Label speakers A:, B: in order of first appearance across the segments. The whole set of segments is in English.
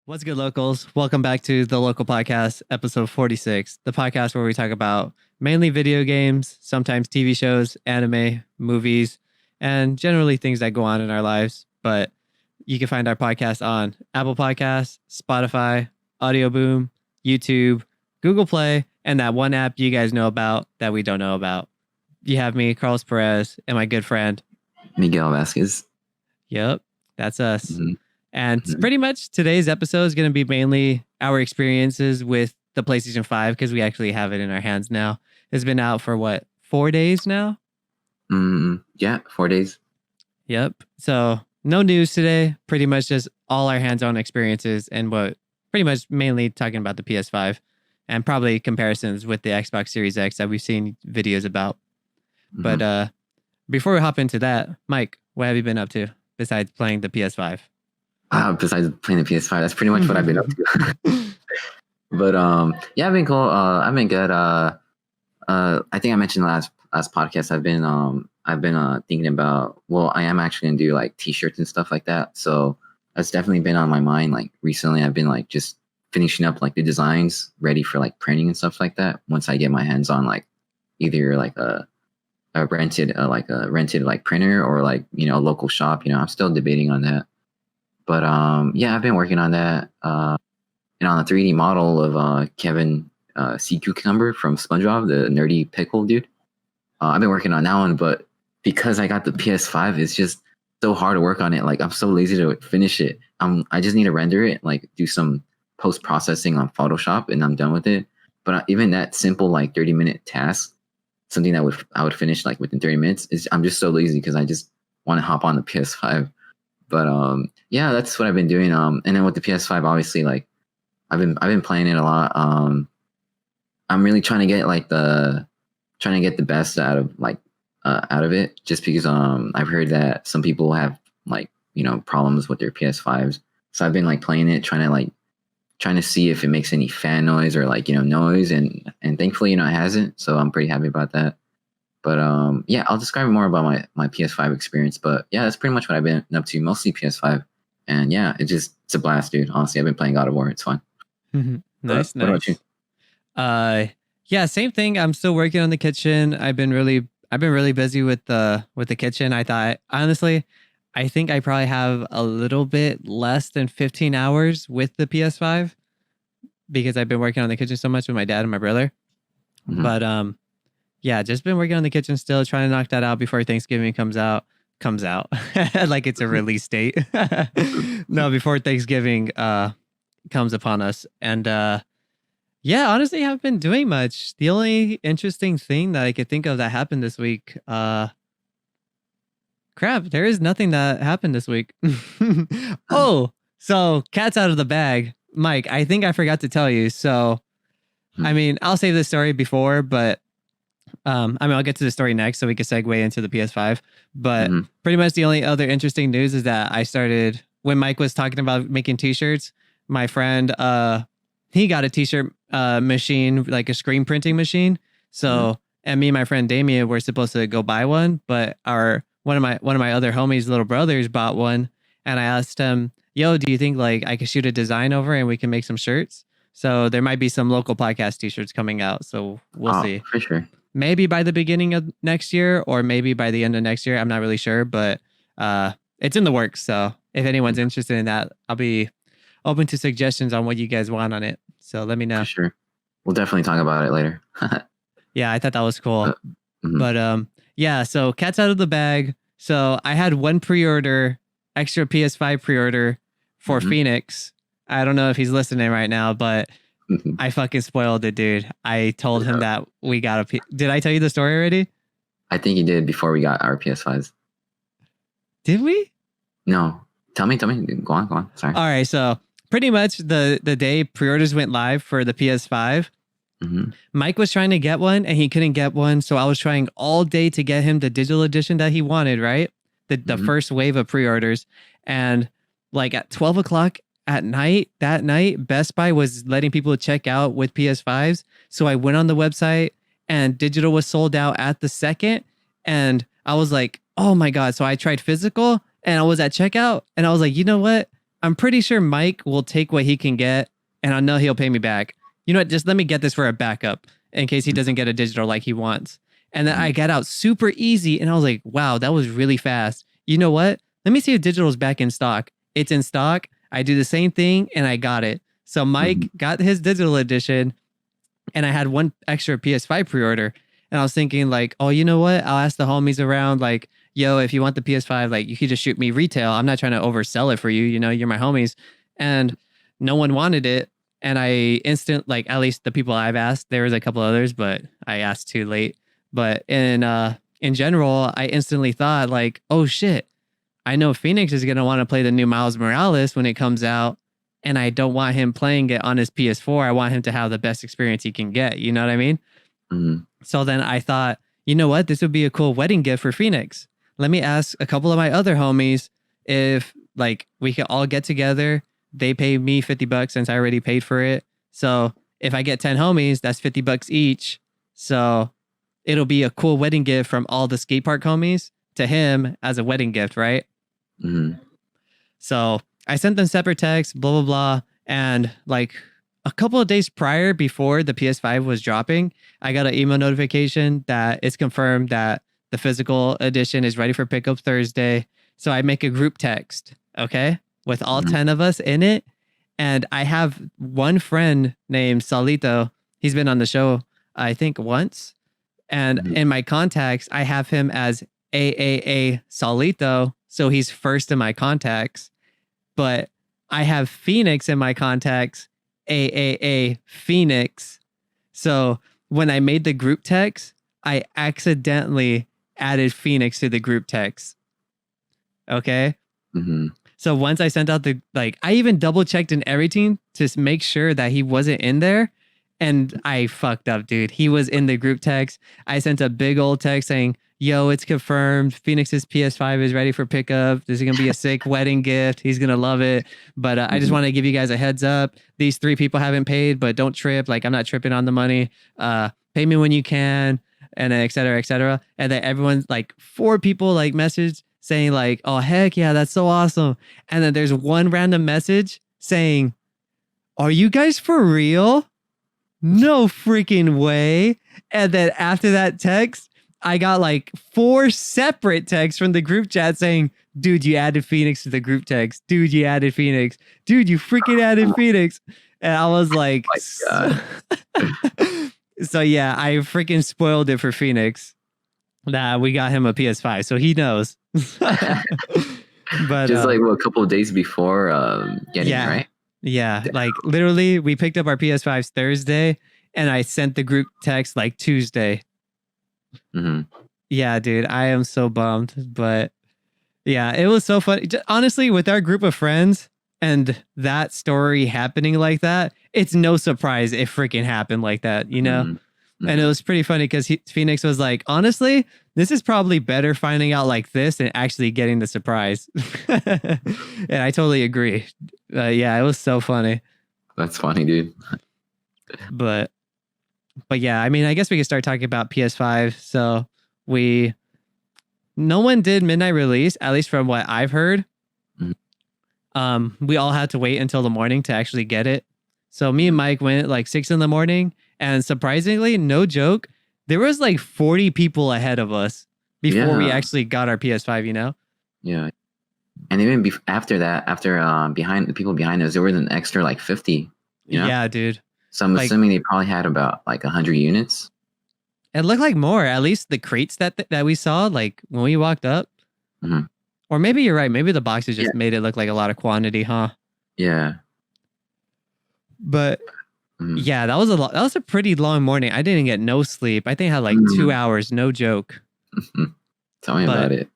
A: What's good, locals? Welcome back to the Local Podcast, episode 46, the podcast where we talk about mainly video games, sometimes TV shows, anime, movies, and generally things that go on in our lives. But you can find our podcast on Apple Podcasts, Spotify, Audioboom, YouTube, Google Play, and that one app you guys know about that we don't know about. You have me, Carlos Perez, and my good friend,
B: Miguel Vasquez.
A: Yep, that's us.
B: Mm-hmm.
A: And pretty much today's episode is going to be mainly our experiences with the PlayStation 5 because we actually have it in our hands now. It's been out for 4 days now?
B: Yeah, 4 days.
A: Yep. So no news today. Pretty much just all our hands-on experiences and pretty much mainly talking about the PS5 and probably comparisons with the Xbox Series X that we've seen videos about. Mm-hmm. But before we hop into that, Mike, what have you been up to besides playing the PS5?
B: Besides playing the PS5, that's pretty much what I've been up to. But yeah, I've been cool. I've been good. I think I mentioned last podcast. I've been thinking about. Well, I am actually gonna do like T-shirts and stuff like that. So that's definitely been on my mind. Like recently, I've been like just finishing up like the designs, ready for like printing and stuff like that. Once I get my hands on like either like a rented printer or like a local shop. I'm still debating on that. But yeah, I've been working on that. And on a 3D model of Kevin Sea Cucumber from SpongeBob, the nerdy pickle dude. I've been working on that one, but because I got the PS5, it's just so hard to work on it. Like I'm so lazy to finish it. I just need to render it, like do some post processing on Photoshop, and I'm done with it. But even that simple like 30-minute task, something that I would finish like within 30 minutes, I'm just so lazy because I just want to hop on the PS5. But yeah, that's what I've been doing. And then with the PS5, obviously, like I've been playing it a lot. I'm really trying to get the best out of it, just because I've heard that some people have like problems with their PS5s. So I've been like playing it, trying to see if it makes any fan noise or like noise, and thankfully it hasn't. So I'm pretty happy about that. But yeah, I'll describe more about my PS5 experience. But yeah, that's pretty much what I've been up to, mostly PS5. And yeah, it's a blast, dude. Honestly, I've been playing God of War. It's fun.
A: Nice.
B: What about you?
A: Yeah, same thing. I'm still working on the kitchen. I've been really busy with the kitchen. I thought, honestly, I think I probably have a little bit less than 15 hours with the PS5 because I've been working on the kitchen so much with my dad and my brother. Mm-hmm. But yeah, just been working on the kitchen still, trying to knock that out before Thanksgiving comes out like it's a release date. No, before Thanksgiving comes upon us. And yeah, honestly, I haven't been doing much. The only interesting thing that I could think of that happened this week, crap, there is nothing that happened this week. Oh, so cat's out of the bag. Mike, I think I forgot to tell you. So, I mean, I'll save this story before, but I'll get to the story next so we can segue into the PS5. But pretty much the only other interesting news is that I started, when Mike was talking about making t-shirts, my friend, he got a t-shirt machine, like a screen printing machine. So, and me and my friend Damien were supposed to go buy one, but one of my other homies' little brothers bought one. And I asked him, yo, do you think like I could shoot a design over and we can make some shirts? So there might be some local podcast t-shirts coming out. So we'll see.
B: For sure.
A: Maybe by the beginning of next year or maybe by the end of next year. I'm not really sure, but it's in the works. So if anyone's interested in that, I'll be open to suggestions on what you guys want on it. So let me know.
B: For sure. We'll definitely talk about it later.
A: Yeah, I thought that was cool. But yeah, so cat's out of the bag. So I had one extra PS5 pre-order for Phoenix. I don't know if he's listening right now, but I fucking spoiled it, dude. I told him that we got Did I tell you the story already?
B: I think you did before we got our PS5s.
A: Did we?
B: No. Tell me. Go on. Sorry.
A: All right. So pretty much the day pre-orders went live for the PS5, Mike was trying to get one and he couldn't get one. So I was trying all day to get him the digital edition that he wanted, right? The first wave of pre-orders. And like at 12 o'clock that night, Best Buy was letting people check out with PS5s. So I went on the website and digital was sold out at the second. And I was like, oh my God. So I tried physical and I was at checkout and I was like, you know what? I'm pretty sure Mike will take what he can get, and I know he'll pay me back. You know what? Just let me get this for a backup in case he doesn't get a digital like he wants. And then I got out super easy, and I was like, wow, that was really fast. You know what? Let me see if digital is back in stock. It's in stock. I do the same thing, and I got it. So Mike got his digital edition, and I had one extra PS5 pre-order. And I was thinking like, oh, you know what? I'll ask the homies around like, yo, if you want the PS5, like you could just shoot me retail. I'm not trying to oversell it for you. You know, you're my homies. And no one wanted it. And I like at least the people I've asked, there was a couple others, but I asked too late. But in general, I instantly thought like, oh shit, I know Phoenix is going to want to play the new Miles Morales when it comes out. And I don't want him playing it on his PS4. I want him to have the best experience he can get. You know what I mean? So then I thought, you know what? This would be a cool wedding gift for Phoenix. Let me ask a couple of my other homies if like we could all get together. They pay me $50 since I already paid for it. So if I get 10 homies, that's $50 each. So it'll be a cool wedding gift from all the skate park homies to him as a wedding gift, right? So I sent them separate texts, blah, blah, blah. And like a couple of days prior, before the PS5 was dropping, I got an email notification that it's confirmed that the physical edition is ready for pickup Thursday. So I make a group text, okay, with all 10 of us in it. And I have one friend named Salito. He's been on the show, I think, once. And in my contacts, I have him as AAA Salito. So he's first in my contacts. But I have Phoenix in my contacts, AAA Phoenix. So when I made the group text, I accidentally added Phoenix to the group text. Okay. So once I sent out I even double checked in everything to make sure that he wasn't in there. And I fucked up, dude. He was in the group text. I sent a big old text saying, yo, it's confirmed. Phoenix's PS5 is ready for pickup. This is going to be a sick wedding gift. He's going to love it. But I just want to give you guys a heads up. These 3 people haven't paid, but don't trip. Like, I'm not tripping on the money. Pay me when you can, and et cetera, et cetera. And then everyone's like 4 people like messaged saying like, oh, heck yeah, that's so awesome. And then there's one random message saying, are you guys for real? No freaking way. And then after that text, I got like 4 separate texts from the group chat saying, dude, you added Phoenix to the group text. Dude, you added Phoenix. Dude, you freaking added Phoenix. And I was like, oh so yeah, I freaking spoiled it for Phoenix. That we got him a PS5, so he knows. But
B: just like a couple of days before getting it, right?
A: Yeah, like literally we picked up our PS5s Thursday and I sent the group text like Tuesday. Yeah, dude, I am so bummed. But yeah, it was so funny. Honestly, with our group of friends and that story happening like that, it's no surprise it freaking happened like that, you know? And it was pretty funny because Phoenix was like, honestly, this is probably better finding out like this than actually getting the surprise. And I totally agree. Yeah, it was so funny.
B: That's funny, dude.
A: But yeah, I mean, I guess we could start talking about PS5. So no one did midnight release, at least from what I've heard. We all had to wait until the morning to actually get it. So me and Mike went at like 6 a.m. And surprisingly, no joke, there was like 40 people ahead of us before we actually got our PS5, you know?
B: Yeah. And even after that, behind the people behind us, there was an extra like 50, you know?
A: Yeah, dude.
B: So I'm assuming they probably had about like 100 units.
A: It looked like more, at least the crates that we saw, like when we walked up. Or maybe you're right. Maybe the boxes just made it look like a lot of quantity, huh?
B: Yeah.
A: But yeah, that was a pretty long morning. I didn't get no sleep. I think I had like 2 hours, no joke.
B: Tell me about it.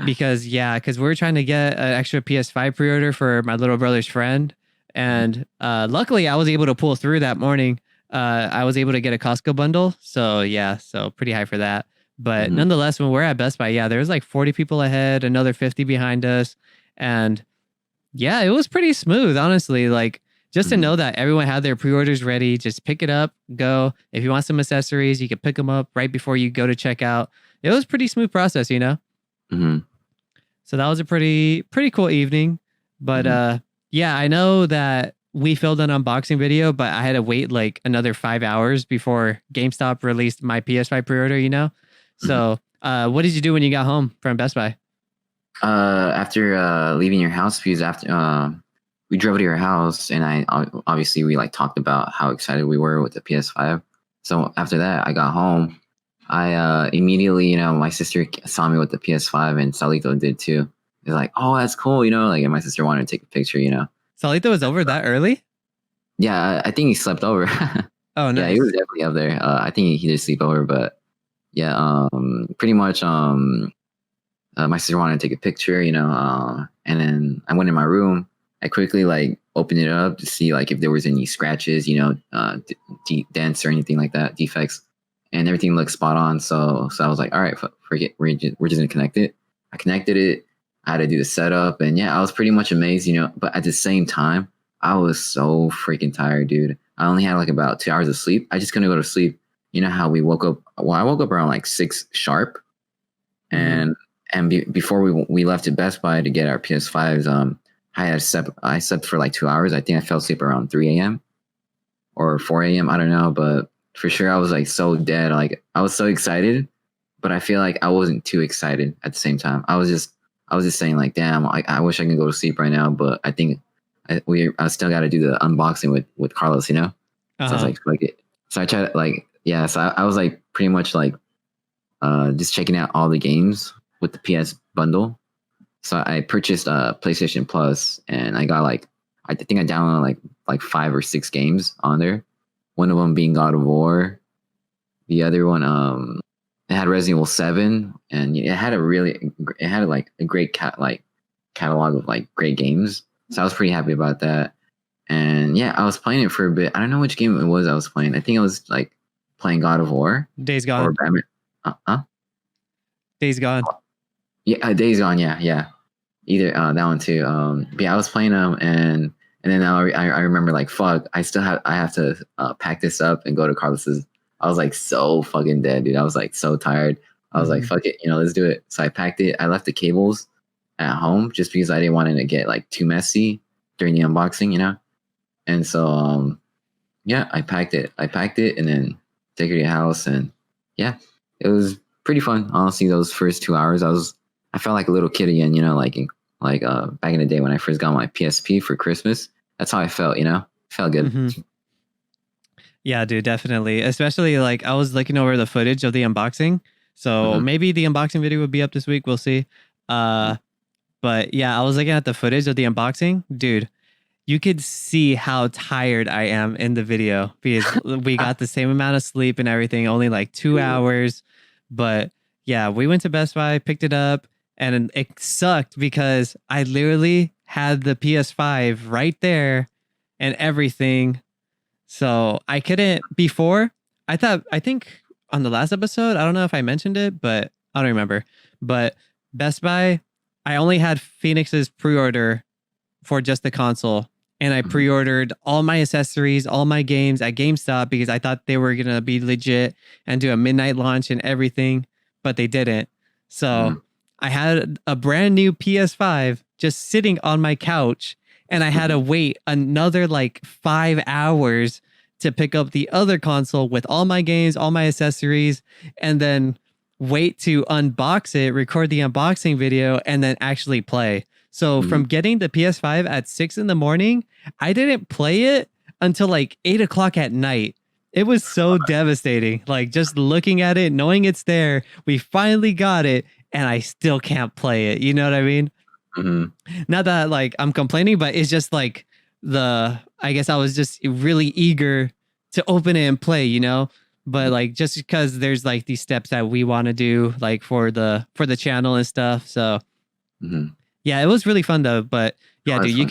A: Because we were trying to get an extra PS5 pre-order for my little brother's friend. And luckily I was able to pull through that morning. I was able to get a Costco bundle. So yeah, so pretty high for that. But nonetheless, when we're at Best Buy, there was like 40 people ahead, another 50 behind us. And yeah, it was pretty smooth, honestly. Like, just to know that everyone had their pre-orders ready, just pick it up, go. If you want some accessories, you can pick them up right before you go to checkout. It was a pretty smooth process, you know? So that was a pretty cool evening. But yeah, I know that we filmed an unboxing video, but I had to wait like another 5 hours before GameStop released my PS5 pre-order, you know? So what did you do when you got home from Best Buy?
B: After leaving your house, because after we drove to your house, and obviously we like talked about how excited we were with the PS5. So after that, I got home. I immediately, my sister saw me with the PS5, and Salito did too. He's like, "Oh, that's cool," like, and my sister wanted to take a picture.
A: Salito was over that early?
B: Yeah, I think he slept over.
A: Oh, nice.
B: Yeah, he was definitely up there. I think he did sleep over, but yeah, pretty much. My sister wanted to take a picture, and then I went in my room. I quickly like opened it up to see like if there was any scratches, dents or anything like that, defects, and everything looked spot on. So I was like, all right, forget, we're just gonna connect it. I connected it. I had to do the setup, and yeah, I was pretty much amazed, But at the same time, I was so freaking tired, dude. I only had like about 2 hours of sleep. I just couldn't go to sleep. You know how we woke up? Well, I woke up around like 6 sharp, and before we left to Best Buy to get our PS5s, I slept for like 2 hours. I think I fell asleep around 3 a.m. or 4 a.m. I don't know, but for sure I was like so dead. Like I was so excited, but I feel like I wasn't too excited at the same time. I was just saying like, damn, I wish I could go to sleep right now, but I think I still got to do the unboxing with Carlos, So I was like, fuck it. So I tried like, yeah. So I was like pretty much like just checking out all the games with the PS bundle. So I purchased PlayStation Plus, and I got like, I think I downloaded like 5 or 6 games on there. One of them being God of War. The other one, it had Resident Evil 7, and it had like a great catalog of like great games. So I was pretty happy about that. And yeah, I was playing it for a bit. I don't know which game it was I was playing. I think I was like playing God of War.
A: Days Gone.
B: Or Batman.
A: Days Gone.
B: Yeah, Days Gone. Yeah. Either that one too. But yeah, I was playing them, and then I remember like, fuck, I have to pack this up and go to Carlos's. I was like so fucking dead, dude. I was like so tired. I was like, fuck it, let's do it. So I packed it. I left the cables at home just because I didn't want it to get like too messy during the unboxing, And so yeah, I packed it, and then take it to the house, and yeah, it was pretty fun. Honestly, those first 2 hours, I felt like a little kid again, like back in the day when I first got my PSP for Christmas. That's how I felt, felt good.
A: Yeah, dude, definitely. Especially like I was looking over the footage of the unboxing. So maybe the unboxing video will be up this week. We'll see. But yeah, I was looking at the footage of the unboxing. Dude, you could see how tired I am in the video because we got the same amount of sleep and everything, only like 2 hours. But yeah, we went to Best Buy, picked it up, and it sucked because I literally had the PS5 right there and everything. So I couldn't before. I think on the last episode, I don't know if I mentioned it, but I don't remember. But Best Buy, I only had Phoenix's pre-order for just the console. And I pre-ordered all my accessories, all my games at GameStop because I thought they were going to be legit and do a midnight launch and everything, but they didn't. So I had a brand new PS5 just sitting on my couch, and I had to wait another like 5 hours to pick up the other console with all my games, all my accessories, and then wait to unbox it, record the unboxing video, and then actually play. So from getting the PS5 at 6 a.m, I didn't play it until like 8 o'clock at night. It was so devastating. Like just looking at it, knowing it's there, we finally got it, and I still can't play it. You know what I mean? Not that like I'm complaining, but it's just like I guess I was just really eager to open it and play, but like just because there's like these steps that we want to do like for the channel and stuff. So yeah, it was really fun though. But yeah, dude, you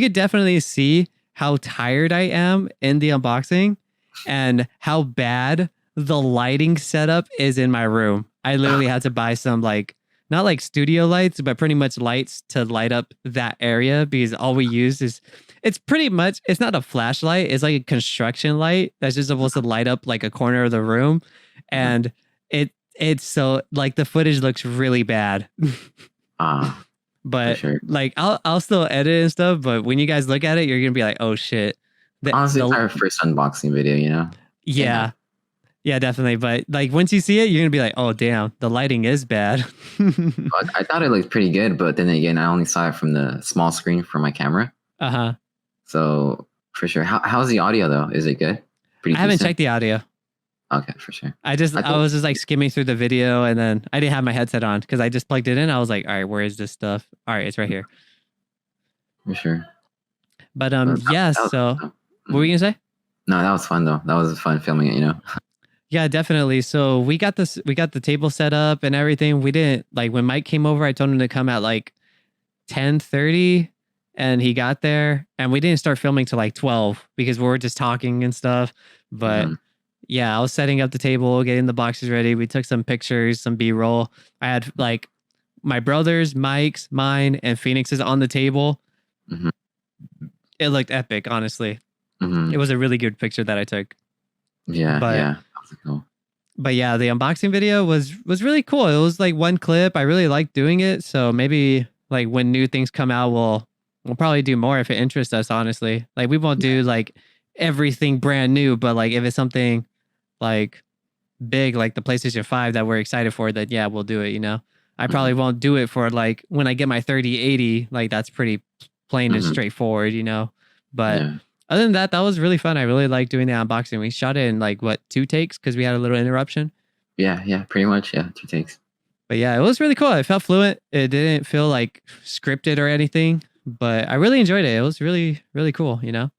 A: could definitely see how tired I am in the unboxing and how bad the lighting setup is in my room. I literally had to buy some like, not like studio lights, but pretty much lights to light up that area because all we use is, it's not a flashlight. It's like a construction light that's just supposed to light up like a corner of the room. And it's so like the footage looks really bad.
B: For
A: But
B: sure.
A: like I'll still edit and stuff. But when you guys look at it, you're gonna be like, oh shit.
B: Honestly, it's our first unboxing video, you know?
A: Yeah. Yeah, definitely. But like once you see it, you're gonna be like, oh damn, the lighting is bad.
B: I thought it looked pretty good, but then again, I only saw it from the small screen from my camera.
A: Uh-huh.
B: So for sure. How's the audio though? Is it good? Pretty
A: I haven't
B: decent?
A: checked the audio.
B: Okay, for sure.
A: I was just like skimming through the video and then I didn't have my headset on because I just plugged it in. I was like, all right, where is this stuff? All right, it's right here.
B: For sure.
A: But
B: That was
A: so
B: fun,
A: what were you gonna say?
B: No, that was fun though. That was fun filming it, you know.
A: Yeah, definitely. So we got the table set up and everything. We didn't like when Mike came over, I told him to come at like 10:30 and he got there and we didn't start filming till like 12 because we were just talking and stuff. But yeah, I was setting up the table, getting the boxes ready. We took some pictures, some B-roll. I had like my brother's, Mike's, mine, and Phoenix's on the table.
B: Mhm.
A: It looked epic, honestly.
B: Mhm.
A: It was a really good picture that I took.
B: Yeah,
A: But-
B: yeah. That was cool.
A: But yeah, the unboxing video was really cool. It was like one clip. I really liked doing it. So maybe like when new things come out, we'll probably do more if it interests us, honestly. Like we won't do like everything brand new, but like if it's something like big like the PlayStation 5 that we're excited for, that yeah, we'll do it, you know. I probably won't do it for like when I get my 3080, like that's pretty plain and straightforward, you know. But
B: Yeah.
A: other than that, that was really fun. I really liked doing the unboxing. We shot it in like what 2 takes because we had a little interruption.
B: Yeah, pretty much. Yeah, 2 takes.
A: But yeah, it was really cool. It felt fluent. It didn't feel like scripted or anything, but I really enjoyed it. It was really, really cool, you know?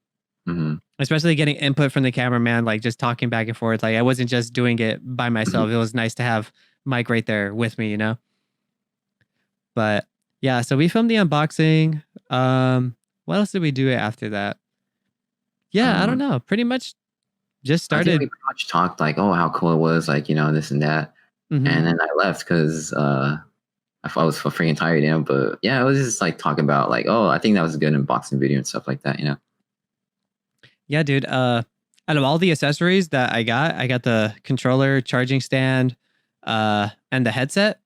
B: Mm-hmm.
A: Especially getting input from the cameraman, like just talking back and forth. Like I wasn't just doing it by myself. It was nice to have Mike right there with me, you know? But yeah, so we filmed the unboxing. What else did we do after that? Yeah, I don't know. Pretty much just
B: I think
A: started.
B: we pretty much talked like, oh, how cool it was, like, you know, this and that.
A: Mhm.
B: And then I left because I was freaking tired, you know. But yeah, it was just like talking about like, oh, I think that was a good unboxing video and stuff like that, you know.
A: Yeah, dude. Out of all the accessories that I got the controller, charging stand, and the headset.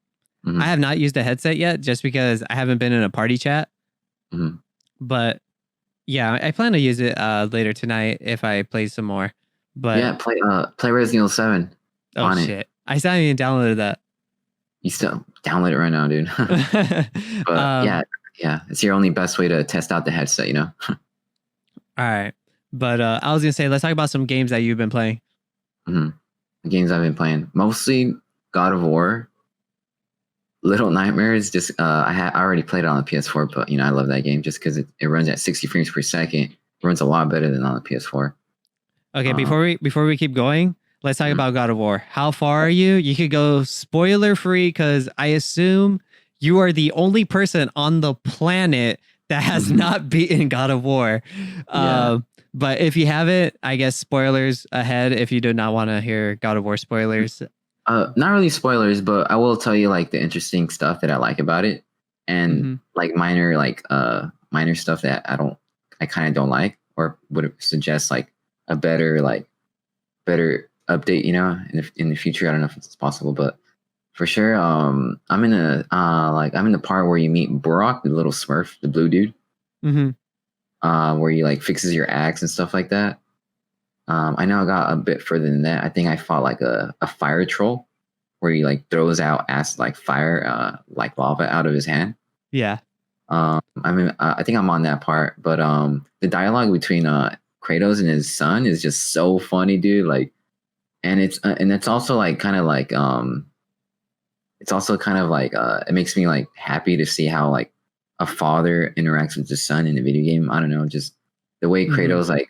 B: Mhm.
A: I have not used a headset yet just because I haven't been in a party chat.
B: Mhm.
A: But yeah, I plan to use it later tonight if I play some more. But
B: Yeah, play Resident Evil 7
A: oh
B: on it.
A: shit. I still haven't even downloaded that.
B: You still download it right now, dude. But yeah, it's your only best way to test out the headset, you know.
A: All right. But I was gonna say, let's talk about some games that you've been playing.
B: The games I've been playing, mostly God of War, Little Nightmares. Just I already played it on the PS4, but you know I love that game just because it runs at 60 frames per second. It runs a lot better than on the PS4.
A: Okay, before we keep going, let's talk about God of War. How far are you? You could go spoiler free because I assume you are the only person on the planet that has not beaten God of War.
B: Yeah.
A: But if you haven't, I guess spoilers ahead if you do not want to hear God of War spoilers.
B: Not really spoilers, but I will tell you like the interesting stuff that I like about it, and like minor stuff that I kind of don't like, or would suggest like a better update, you know, in the future. I don't know if it's possible, but for sure, I'm in the part where you meet Borok, the little Smurf, the blue dude. Where he like fixes your axe and stuff like that. I know I got a bit further than that. I think I fought like a fire troll where he like throws out acid like fire, like lava out of his hand.
A: Yeah.
B: I think I'm on that part, but the dialogue between Kratos and his son is just so funny, dude. Like, and it's also like kind of like it makes me like happy to see how like a father interacts with his son in a video game. I don't know, just the way Kratos like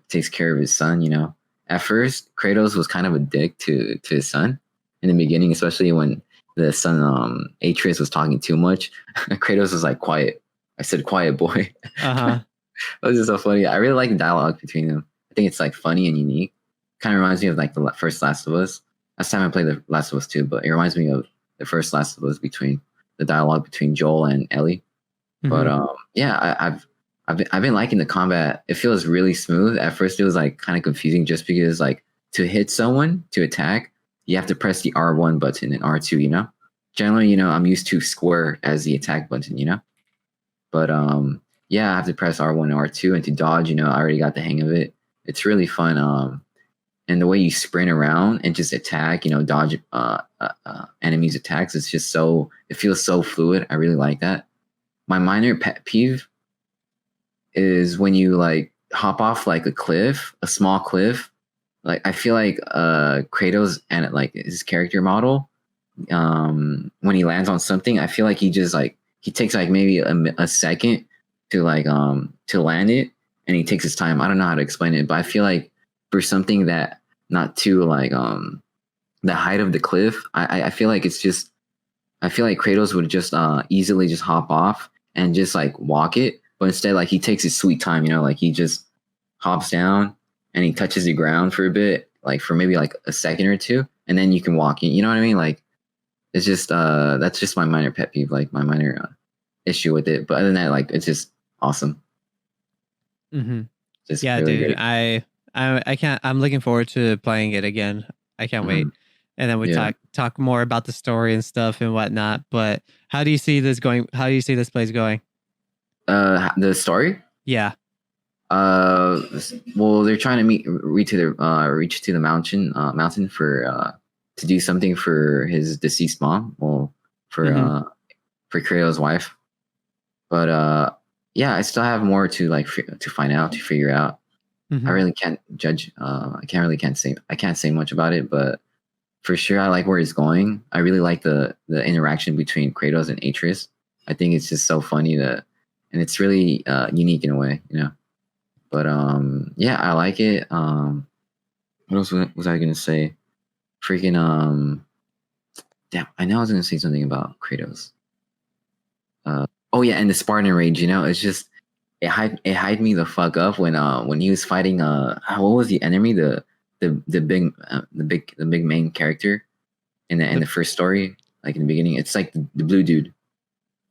B: takes care of his son, you know. At first, Kratos was kind of a dick to his son in the beginning, especially when the son Atreus was talking too much. Kratos was like, quiet. I said, quiet, boy. That was just so funny. I really like the dialogue between them. I think it's like funny and unique. Kind of reminds me of like the first Last of Us. Last time I played the Last of Us 2, but it reminds me of the first Last of Us, between the dialogue between Joel and Ellie. But yeah, I've been liking the combat. It feels really smooth. At first, it was like kind of confusing just because like to hit someone to attack, you have to press the R1 button and R2. You know, generally, you know, I'm used to square as the attack button. You know. But yeah, I have to press R1 and R2 and to dodge. I already got the hang of it. It's really fun. And the way you sprint around and just attack, dodge enemies' attacks, it's just it feels so fluid. I really like that. My minor pet peeve is when you like hop off like a small cliff. Like I feel like Kratos and like his character model, when he lands on something, I feel like he takes like maybe a second to to land it, and he takes his time. I don't know how to explain it, but I feel like for something that not too like the height of the cliff, I feel like I feel like Kratos would just easily just hop off and just like walk it, but instead like he takes his sweet time, like he just hops down and he touches the ground for a bit, like for maybe like a second or two, and then you can walk in. You know what I mean? Like it's just that's just my minor pet peeve, like my minor issue with it. But other than that, like it's just awesome.
A: Mm-hmm.
B: Just
A: Yeah,
B: really
A: dude.
B: great.
A: I can't. I'm looking forward to playing it again. I can't wait. And then we talk more about the story and stuff and whatnot. But how do you see this going? How do you see this place going?
B: The story?
A: Yeah.
B: Well, they're trying to reach to the mountain for to do something for his deceased mom. Well, for Kratos' wife. But yeah, I still have more to like to find out, to figure out. I really can't judge. I can't say much about it, but for sure, I like where it's going. I really like the interaction between Kratos and Atreus. I think it's just so funny and it's really unique in a way, But yeah, I like it. What else was I gonna say? Freaking damn! I know I was gonna say something about Kratos. Oh yeah, and the Spartan rage. It's just it hyped me the fuck up when he was fighting what was the enemy, the big main character in the first story, like in the beginning. It's like the blue dude.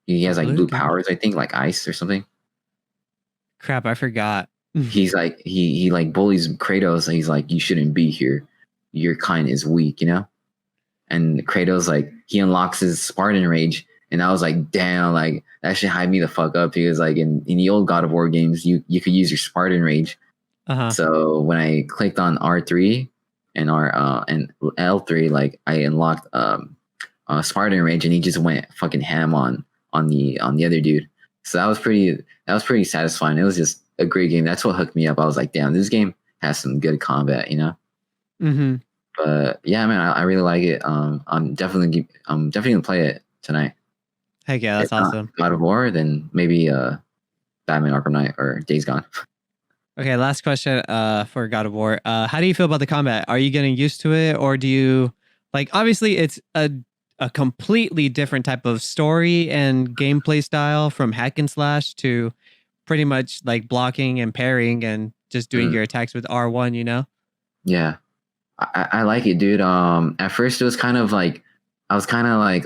B: He has like blue powers, I think, like ice or something.
A: Crap, I forgot.
B: He's like he like bullies Kratos, and he's like, you shouldn't be here. Your kind is weak, And Kratos like he unlocks his Spartan rage, and I was like, damn, like that should hype me the fuck up because like in the old God of War games, you could use your Spartan rage. So when I clicked on R3 and and L3, like I unlocked Spartan rage, and he just went fucking ham on the other dude. So that was pretty satisfying. It was just a great game. That's what hooked me up. I was like, damn, this game has some good combat, But yeah, man, I really like it. I'm definitely gonna play it tonight.
A: Heck yeah, that's awesome.
B: God of War, then maybe Batman Arkham Knight or Days Gone.
A: Okay, last question for God of War. How do you feel about the combat? Are you getting used to it, or do you like? Obviously, it's a completely different type of story and gameplay style from hack and slash to pretty much like blocking and parrying and just doing your attacks with R1.
B: Yeah, I like it, dude. At first it was kind of like I was kind of like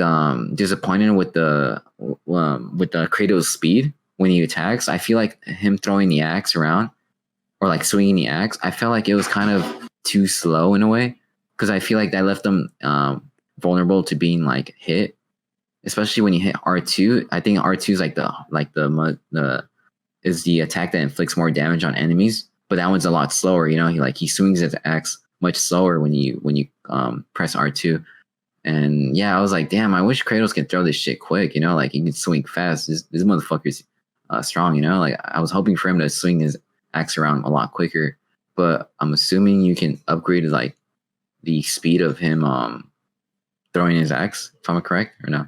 B: disappointed with the Kratos speed when he attacks. I feel like him throwing the axe around or like swinging the axe, I felt like it was kind of too slow in a way because I feel like that left them vulnerable to being like hit, especially when you hit R2. I think R2 is like the is the attack that inflicts more damage on enemies, but that one's a lot slower. He swings his axe much slower when you press R2. And yeah, I was like, damn, I wish Kratos could throw this shit quick. Like he can swing fast. This motherfucker's strong. Like I was hoping for him to swing his axe around a lot quicker, but I'm assuming you can upgrade like the speed of him throwing his axe, if I'm correct or no.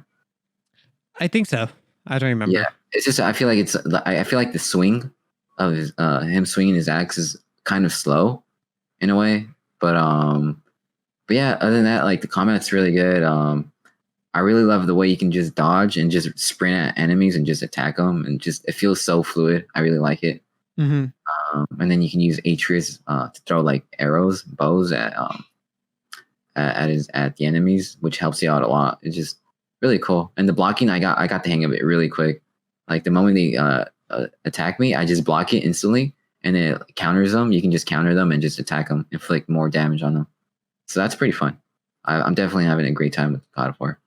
A: I think so. I don't remember.
B: Yeah, it's just I feel like the swing of his, him swinging his axe is kind of slow in a way, but yeah, other than that, like the combat's really good. I really love the way you can just dodge and just sprint at enemies and just attack them, and just it feels so fluid. I really like it. And then you can use Atreus to throw like arrows, bows at the enemies, which helps you out a lot. It's just really cool. And the blocking, I got the hang of it really quick. Like the moment they attack me, I just block it instantly, and it counters them. You can just counter them and just attack them, inflict more damage on them. So that's pretty fun. I'm definitely having a great time with God of War.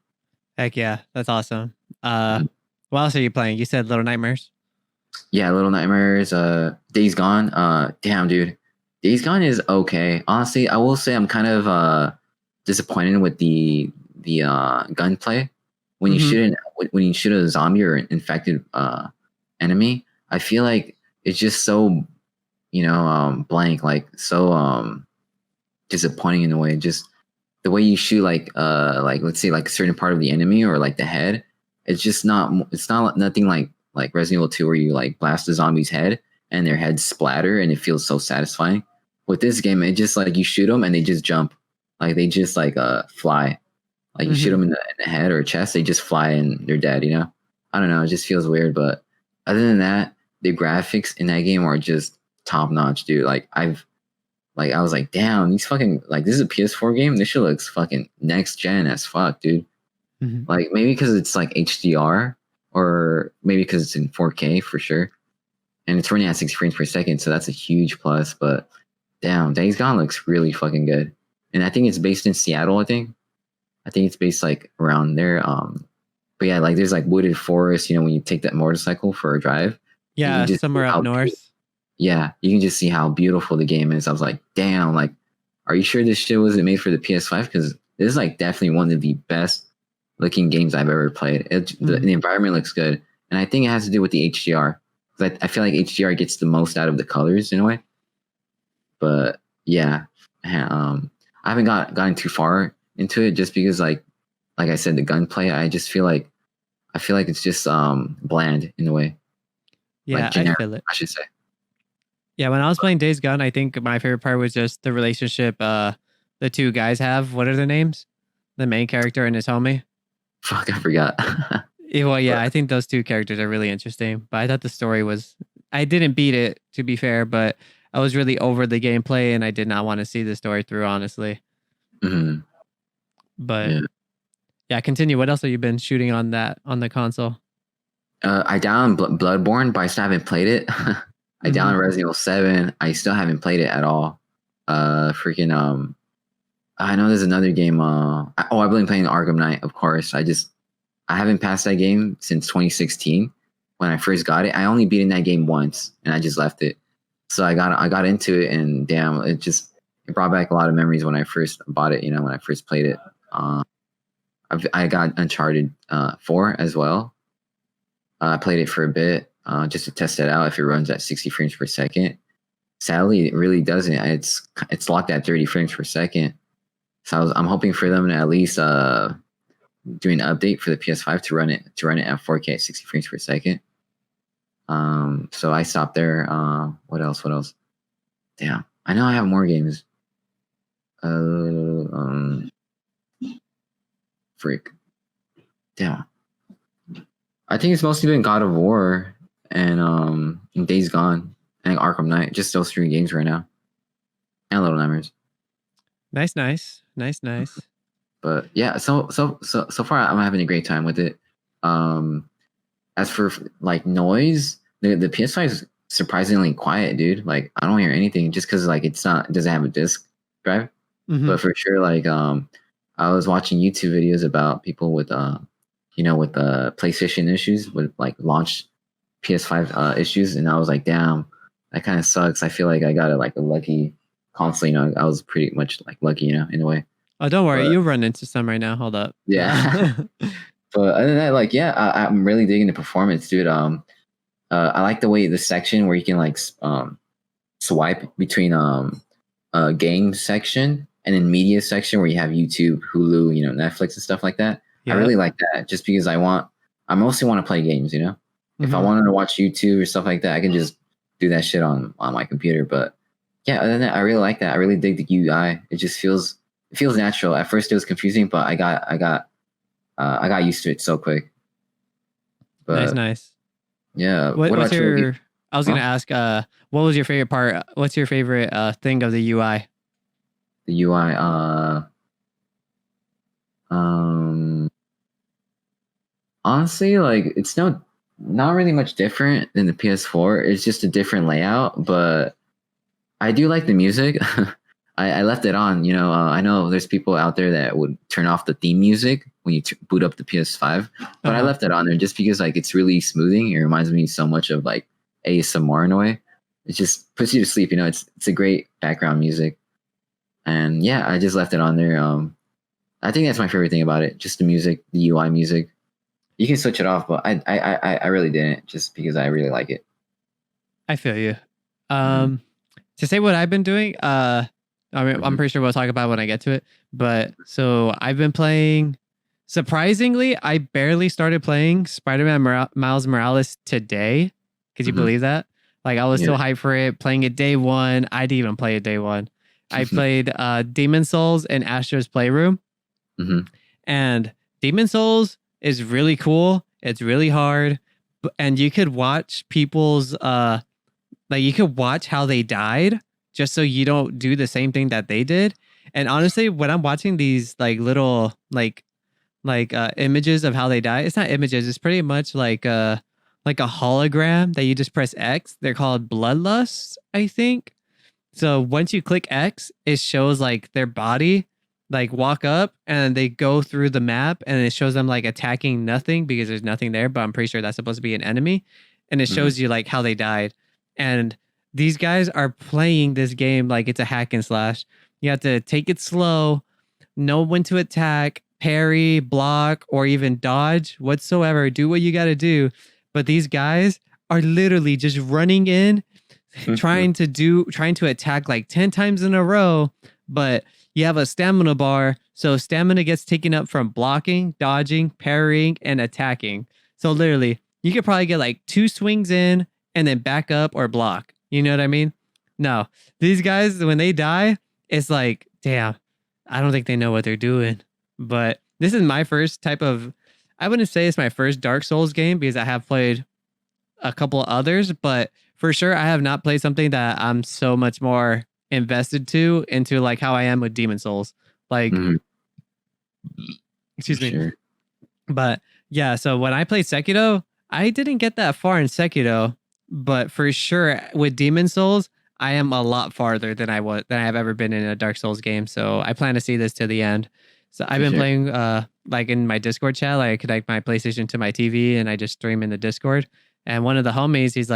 A: Heck yeah, that's awesome. What else are you playing? You said Little Nightmares.
B: Yeah, Little Nightmares, Days Gone. Damn, dude, Days Gone is okay. Honestly, I will say I'm kind of disappointed with the gunplay. When you
A: Mm-hmm.
B: shoot when you shoot a zombie or an infected enemy, I feel like it's just so blank, like so disappointing in a way. Just the way you shoot, like let's say like a certain part of the enemy or like the head, it's not nothing like Resident Evil 2 where you like blast the zombie's head and their heads splatter and it feels so satisfying. With this game, it just like you shoot them and they just jump, like they just like fly. Like you shoot
A: Mm-hmm.
B: them in the head or chest, they just fly and they're dead. I don't know, it just feels weird. But other than that, the graphics in that game are just top notch, dude. I was like, damn, these fucking like this is a PS4 game. This shit looks fucking next gen as fuck, dude.
A: Mm-hmm.
B: Like maybe because it's like HDR, or maybe because it's in 4K for sure, and it's running at 60 frames per second, so that's a huge plus. But damn, Days Gone looks really fucking good, and I think it's based in Seattle. I think it's based like around there. But yeah, like there's like wooded forest. When you take that motorcycle for a drive, and you
A: Yeah,
B: can just see
A: somewhere up
B: how
A: north.
B: yeah, you can just see how beautiful the game is. I was like, damn, like, are you sure this shit wasn't made for the PS5? Because this is like definitely one of the best looking games I've ever played. The environment looks good, and I think it has to do with the HDR. 'Cause I feel like HDR gets the most out of the colors in a way. But yeah, I haven't gotten too far into it just because like I said, the gunplay. I feel like it's just bland in a way, like
A: Yeah, I
B: generic,
A: feel it.
B: I should say.
A: Yeah, when I was playing Days Gone, I think my favorite part was just the relationship the two guys have. What are their names? The main character and his homie.
B: Fuck, I forgot.
A: Well, yeah,
B: But
A: I think those two characters are really interesting. But I thought the story was I didn't beat it to be fair, but I was really over the gameplay and I did not want to see the story through, honestly.
B: mhm,
A: But
B: yeah.
A: yeah, continue. What else have you been shooting on the console?
B: I downloaded Bloodborne, but I still haven't played it. I
A: Mm-hmm.
B: downloaded Resident Evil 7. I still haven't played it at all. Freaking I know there's another game. I've been playing Arkham Knight, of course. I haven't passed that game since 2016 when I first got it. I only beat in that game once, and I just left it. So I got into it, and damn, it brought back a lot of memories when I first bought it. When I first played it. I got Uncharted 4 as well. I played it for a bit just to test it out if it runs at 60 frames per second. Sadly, it really doesn't. It's locked at 30 frames per second. So I'm hoping for them to at least do an update for the PS5 to run it at 4K at 60 frames per second. So I stopped there. What else? What else? Damn, I know I have more games. Freak. Damn. I think it's mostly been God of War and Days Gone and Arkham Knight. Just those three games right now, and Little Nightmares.
A: Nice, nice, nice, nice.
B: But yeah, so far I'm having a great time with it. As for like noise, the PS5 is surprisingly quiet, dude. Like I don't hear anything just because like it doesn't have a disc drive.
A: Mm-hmm.
B: But for sure, like I was watching YouTube videos about people with with PlayStation issues with like launch PS5 issues, and I was like, damn, that kind of sucks. I feel like I got a lucky console. I was pretty much like lucky, in a way.
A: Oh, don't worry,
B: But
A: you'll run into some right now. Hold up.
B: yeah. But other than that, like, yeah, I'm really digging the performance, dude. I like the way the section where you can like swipe between game section and then media section where you have YouTube, Hulu, Netflix and stuff like that. I
A: Yeah.
B: really like that just because I mostly want to play games, If I
A: Mhm.
B: wanted to watch YouTube or stuff like that, I can just do that shit on my computer. But yeah, other than that, I really like that. I really dig the UI. It just feels natural. At first it was confusing, but I got used to it so quick.
A: Nice,
B: But
A: nice.
B: yeah,
A: What,
B: what
A: what's
B: about you?
A: your? I was gonna
B: Huh?
A: ask. What was your favorite part? What's your favorite thing of the UI?
B: The UI, um, honestly, like it's not really much different than the PS4. It's just a different layout, but I do like the music. I left it on. I know there's people out there that would turn off the theme music when you boot up the PS5, but I
A: Uh-huh.
B: left it on there just because like it's really smoothing. It reminds me so much of like ASMR in a way. It just puts you to sleep. It's a great background music. And yeah, I just left it on there. I think that's my favorite thing about it. Just the music, the UI music. You can switch it off, but I really didn't, just because I really like it.
A: I feel you. To say what I've been doing, I'm pretty sure we'll talk about it when I get to it. But so I've been playing. Surprisingly, I barely started playing Spider-Man Miles Morales today. Could you believe that? Like, I was still hyped for it, playing it day one. I didn't even play it day one. I played Demon Souls and Astro's Playroom. And Demon Souls is really cool. It's really hard. And you could watch people's you could watch how they died, just so you don't do the same thing that they did. And honestly, when I'm watching these little images of how they die, it's not images, it's pretty much like a hologram that you just press X. They're called bloodlusts, I think. So once you click X, it shows like their body walk up, and they go through the map, and it shows them attacking nothing because there's nothing there, but I'm pretty sure that's supposed to be an enemy. And it shows you how they died. And these guys are playing this game like it's a hack and slash. You have to take it slow, know when to attack, parry, block, or even dodge whatsoever. Do what you got to do. But these guys are literally just running in, trying to attack 10 times in a row. But you have a stamina bar, so stamina gets taken up from blocking, dodging, parrying, and attacking. So literally, you could probably get 2 swings in and then back up or block. You know what I mean? No, these guys, when they die, it's like, damn, I don't think they know what they're doing. But this is my first type of, I wouldn't say it's my first Dark Souls game, because I have played a couple of others, but for sure I have not played something that I'm so much more invested into how I am with Demon Souls. Excuse me. Sure. But yeah, so when I played Sekiro, I didn't get that far in Sekiro, but for sure with Demon Souls, I am a lot farther than I have ever been in a Dark Souls game. So I plan to see this to the end. So I've been playing in my Discord chat, I connect my PlayStation to my TV and I just stream in the Discord. And one of the homies, he's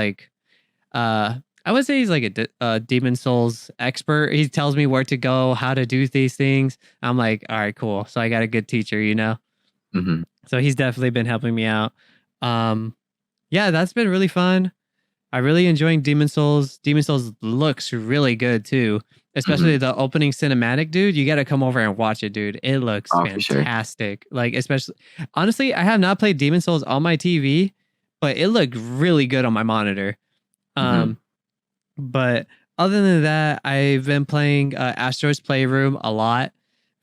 A: I would say he's a Demon Souls expert. He tells me where to go, how to do these things. I'm like, all right, cool. So I got a good teacher, So he's definitely been helping me out. Yeah, that's been really fun. I really enjoying Demon Souls. Demon Souls looks really good too, especially the opening cinematic, dude. You got to come over and watch it, dude. It looks fantastic. Sure. Especially, honestly, I have not played Demon Souls on my TV, but it looked really good on my monitor. But other than that, I've been playing Astro's Playroom a lot.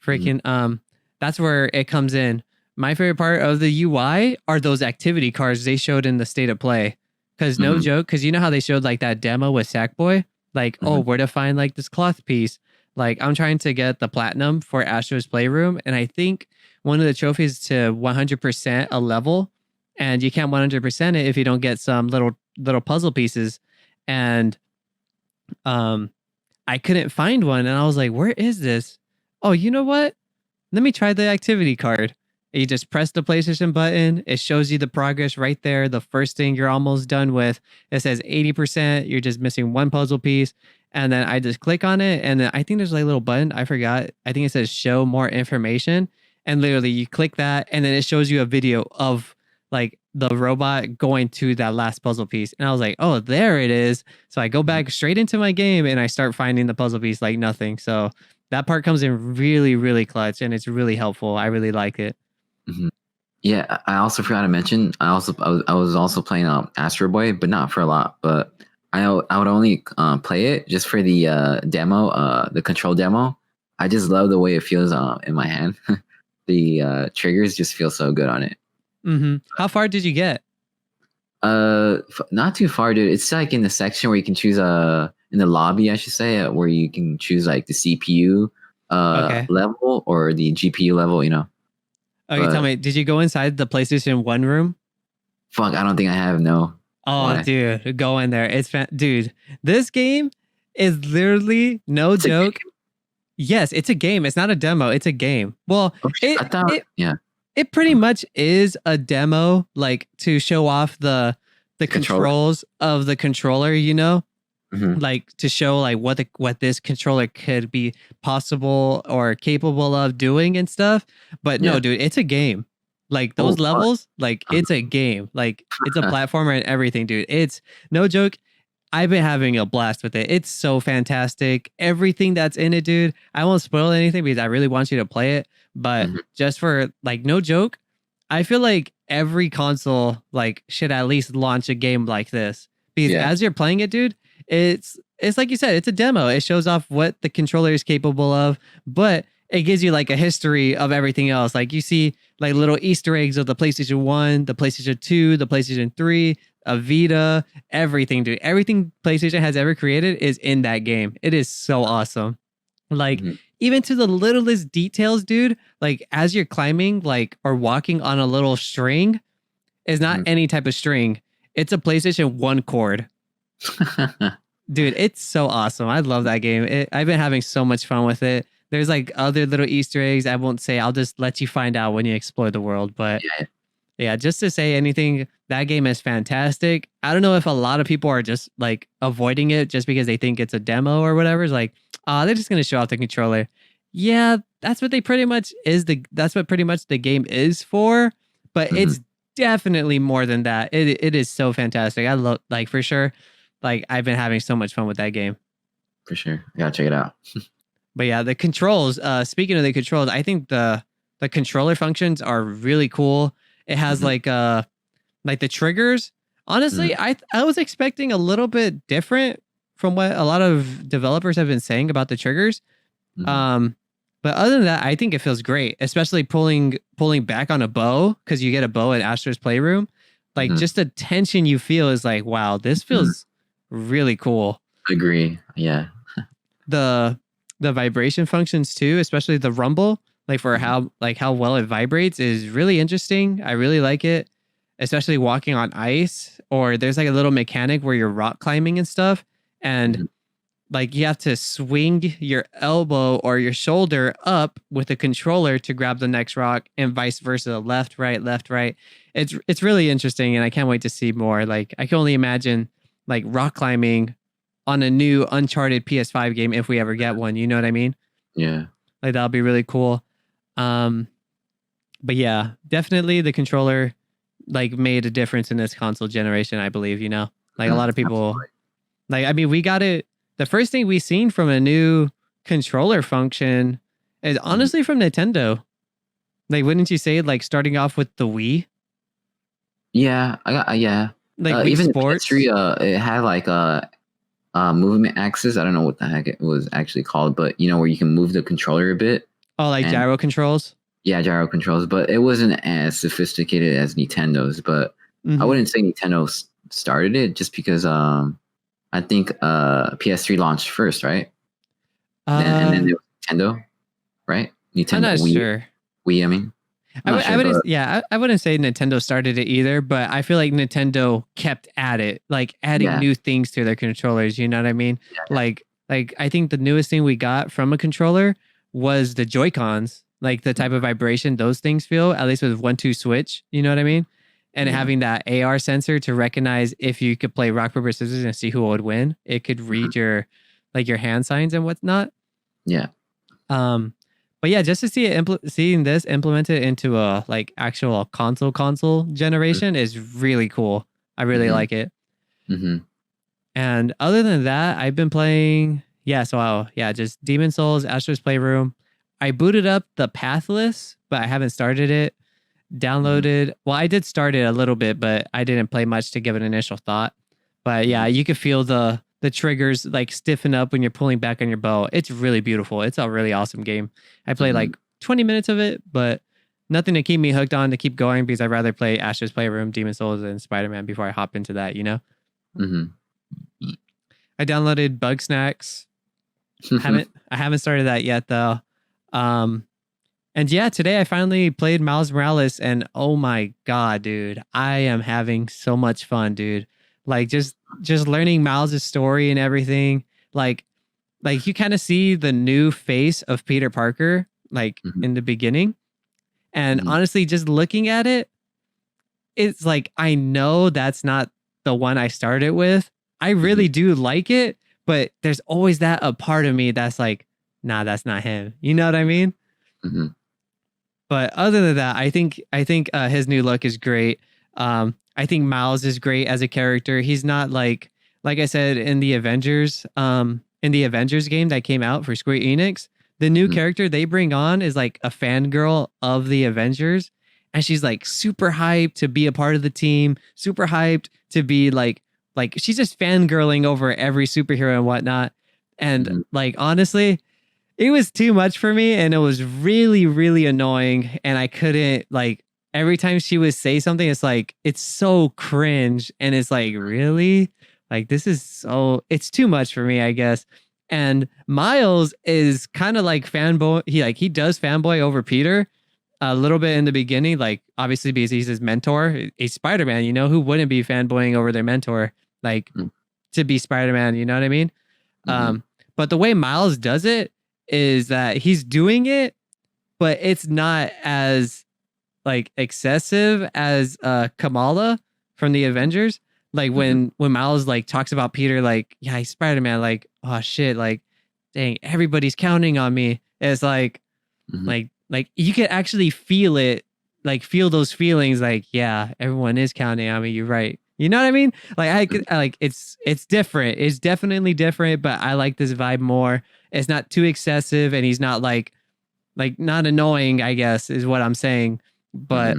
A: That's where it comes in. My favorite part of the UI are those activity cards they showed in the state of play. Because no joke, because you know how they showed that demo with Sackboy? Oh, where to find this cloth piece. I'm trying to get the platinum for Astro's Playroom. And I think one of the trophies to 100% a level. And you can't 100% it if you don't get some little puzzle pieces. And I couldn't find one. And I was like, where is this? Oh, you know what? Let me try the activity card. You just press the PlayStation button. It shows you the progress right there. The first thing you're almost done with. It says 80%. You're just missing one puzzle piece. And then I just click on it. And then I think there's a little button. I forgot. I think it says show more information. And literally you click that. And then it shows you a video of the robot going to that last puzzle piece. And I was like, oh, there it is. So I go back straight into my game and I start finding the puzzle piece like nothing. So that part comes in really, really clutch. And it's really helpful. I really like it.
B: Yeah, I also forgot to mention. I was also playing Astro Boy, but not for a lot. But I would only play it just for the demo, the control demo. I just love the way it feels in my hand. The triggers just feel so good on it.
A: How far did you get?
B: Not too far, dude. It's in the section where you can choose in the lobby, I should say, where you can choose the CPU level or the GPU level.
A: Okay, tell me, did you go inside the PlayStation 1 room?
B: Fuck, I don't think I have, no.
A: Oh, why? Dude, go in there. Dude, this game is literally no joke. Yes, it's a game. It's not a demo. It's a game. Well, it pretty much is a demo, to show off the the
B: controller.
A: controls of the controller, you know,
B: Mhm.
A: like to show like what this controller could be possible or capable of doing and stuff. But no,
B: Yeah.
A: dude, it's a game. Like
B: Oh,
A: those
B: fuck.
A: levels, like it's a game. Like it's a platformer and everything, dude. It's no joke. I've been having a blast with it. It's so fantastic. Everything that's in it, dude. I won't spoil anything because I really want you to play it. But
B: Mhm.
A: just for like no joke, I feel like every console like should at least launch a game like this. Because
B: Yeah.
A: as you're playing it, dude, it's like you said, it's a demo. It shows off what the controller is capable of, but it gives you like a history of everything else. Like you see like little Easter eggs of the PlayStation 1, the PlayStation 2, the PlayStation 3, a Vita, everything, dude. Everything PlayStation has ever created is in that game. It is so awesome. Like
B: Mhm.
A: even to the littlest details, dude. Like as you're climbing, like or walking on a little string, is not
B: Mhm.
A: any type of string. It's a PlayStation 1 cord. Dude, it's so awesome. I love that game. I've been having so much fun with it. There's like other little Easter eggs. I won't say. I'll just let you find out when you explore the world. But
B: Yeah.
A: yeah, just to say anything, that game is fantastic. I don't know if a lot of people are just like avoiding it just because they think it's a demo or whatever. It's like, they're just gonna show off the controller. Yeah, that's what they pretty much is that's what pretty much the game is for. But
B: Mhm.
A: it's definitely more than that. It is so fantastic. I love like for sure. Like I've been having so much fun with that game.
B: For sure. I gotta check it out.
A: But yeah, the controls, speaking of the controls, I think the controller functions are really cool. It has
B: Mhm.
A: like the triggers. Honestly,
B: Mhm.
A: I was expecting a little bit different from what a lot of developers have been saying about the triggers.
B: Mhm.
A: Um, but other than that, I think it feels great, especially pulling back on a bow because you get a bow at Astro's Playroom. Like
B: Mhm.
A: just the tension you feel is like, wow, this
B: Mhm.
A: feels really cool.
B: Agree. Yeah.
A: The the vibration functions too, especially the rumble, like for
B: Mhm.
A: how well it vibrates is really interesting. I really like it, especially walking on ice or there's like a little mechanic where you're rock climbing and stuff and
B: Mhm.
A: like you have to swing your elbow or your shoulder up with the controller to grab the next rock and vice versa, left, right, left, right. It's really interesting and I can't wait to see more. Like I can only imagine like rock climbing on a new Uncharted PS5 game if we ever get one. You know what I mean?
B: Yeah.
A: Like that'll be really cool. Um, but yeah, definitely the controller like made a difference in this console generation. I believe. You know, like a
B: Mhm.
A: lot of people.
B: Absolutely.
A: Like I mean, we got it. The first thing we seen from a new controller function is
B: Mhm.
A: honestly from Nintendo. Like, wouldn't you say like starting off with the Wii,
B: Yeah. I got. Yeah.
A: like Wii
B: Even the PS3,
A: Sports?
B: it had like a movement axis. I don't know what the heck it was actually called, but you know where you can move the controller a bit
A: Oh, like
B: and
A: gyro controls.
B: yeah, gyro controls. But it wasn't as sophisticated as Nintendo's. But I
A: Mm-hmm.
B: wouldn't say Nintendo started it just because I think PS3 launched first, right? And then
A: Uh,
B: there was Nintendo, right?
A: I'm
B: Nintendo
A: not sure.
B: Wii. I mean, I'm not
A: I
B: sure,
A: wouldn't,
B: but
A: yeah, I wouldn't say Nintendo started it either, but I feel like Nintendo kept at it, like adding
B: yeah,
A: new things to their controllers. You know what I mean?
B: yeah,
A: Like I think the newest thing we got from a controller was the Joy Cons, like the type of vibration those things feel, at least with 1-2 switch. You know what I mean? And
B: yeah,
A: having that AR sensor to recognize if you could play rock paper scissors and see who would win, it could
B: mhm,
A: read your like your hand signs and whatnot.
B: yeah.
A: Um, but yeah, just to see it seeing this implemented into a like actual console generation is really cool. I really
B: Mm-hmm,
A: like it.
B: mm-hmm,
A: And other than that, I've been playing. Yeah, so yeah, just Demon Souls, Astro's Playroom. I booted up the Pathless, but I haven't started it.
B: hmm.
A: Downloaded. Well, I did start it a little bit, but I didn't play much to give it an initial thought. But yeah, you could feel the triggers like stiffen up when you're pulling back on your bow. It's really beautiful. It's a really awesome game. I played
B: Hmm.
A: like 20 minutes of it, but nothing to keep me hooked on to keep going because I'd rather play Astro's Playroom, Demon Souls, and Spider Man before I hop into that. You know,
B: Hmm.
A: I downloaded Bug Snacks. I haven't started that yet though. Um, and yeah, today I finally played Miles Morales, and oh my god, dude, I am having so much fun, dude. Like just learning Miles' story and everything. Like like you kind of see the new face of Peter Parker, like
B: Hmm.
A: in the beginning. And
B: Hmm.
A: honestly, just looking at it, it's like I know that's not the one I started with. I really do like it, but there's always that a part of me that's like, nah, that's not him. You know what I mean?
B: Mm-hmm.
A: But other than that, I think his new look is great. I think Miles is great as a character. He's not like I said in the Avengers game that came out for Square Enix. The new character they bring on is like a fangirl of the Avengers, and she's like super hyped to be a part of the team, super hyped to be like she's just fangirling over every superhero and whatnot. And like honestly, it was too much for me, and it was really, really annoying. And I couldn't like every time she would say something, it's like it's so cringe, and it's like really like this is so it's too much for me, I guess. And Miles is kind of like fanboy. He does fanboy over Peter a little bit in the beginning, like obviously because he's his mentor. He's Spider-Man, you know, who wouldn't be fanboying over their mentor, like to be Spider-Man, you know what I mean? But the way Miles does it is that he's doing it, but it's not as like excessive as Kamala from the Avengers. Like when Miles like talks about Peter, like, yeah, he's Spider-Man, like, oh shit, like, dang, everybody's counting on me. It's like like you can actually feel it, like feel those feelings, like, yeah, everyone is counting on me. You're right. You know what I mean? Like I like it's different. It's definitely different, but I like this vibe more. It's not too excessive, and he's not like not annoying, I guess, is what I'm saying. But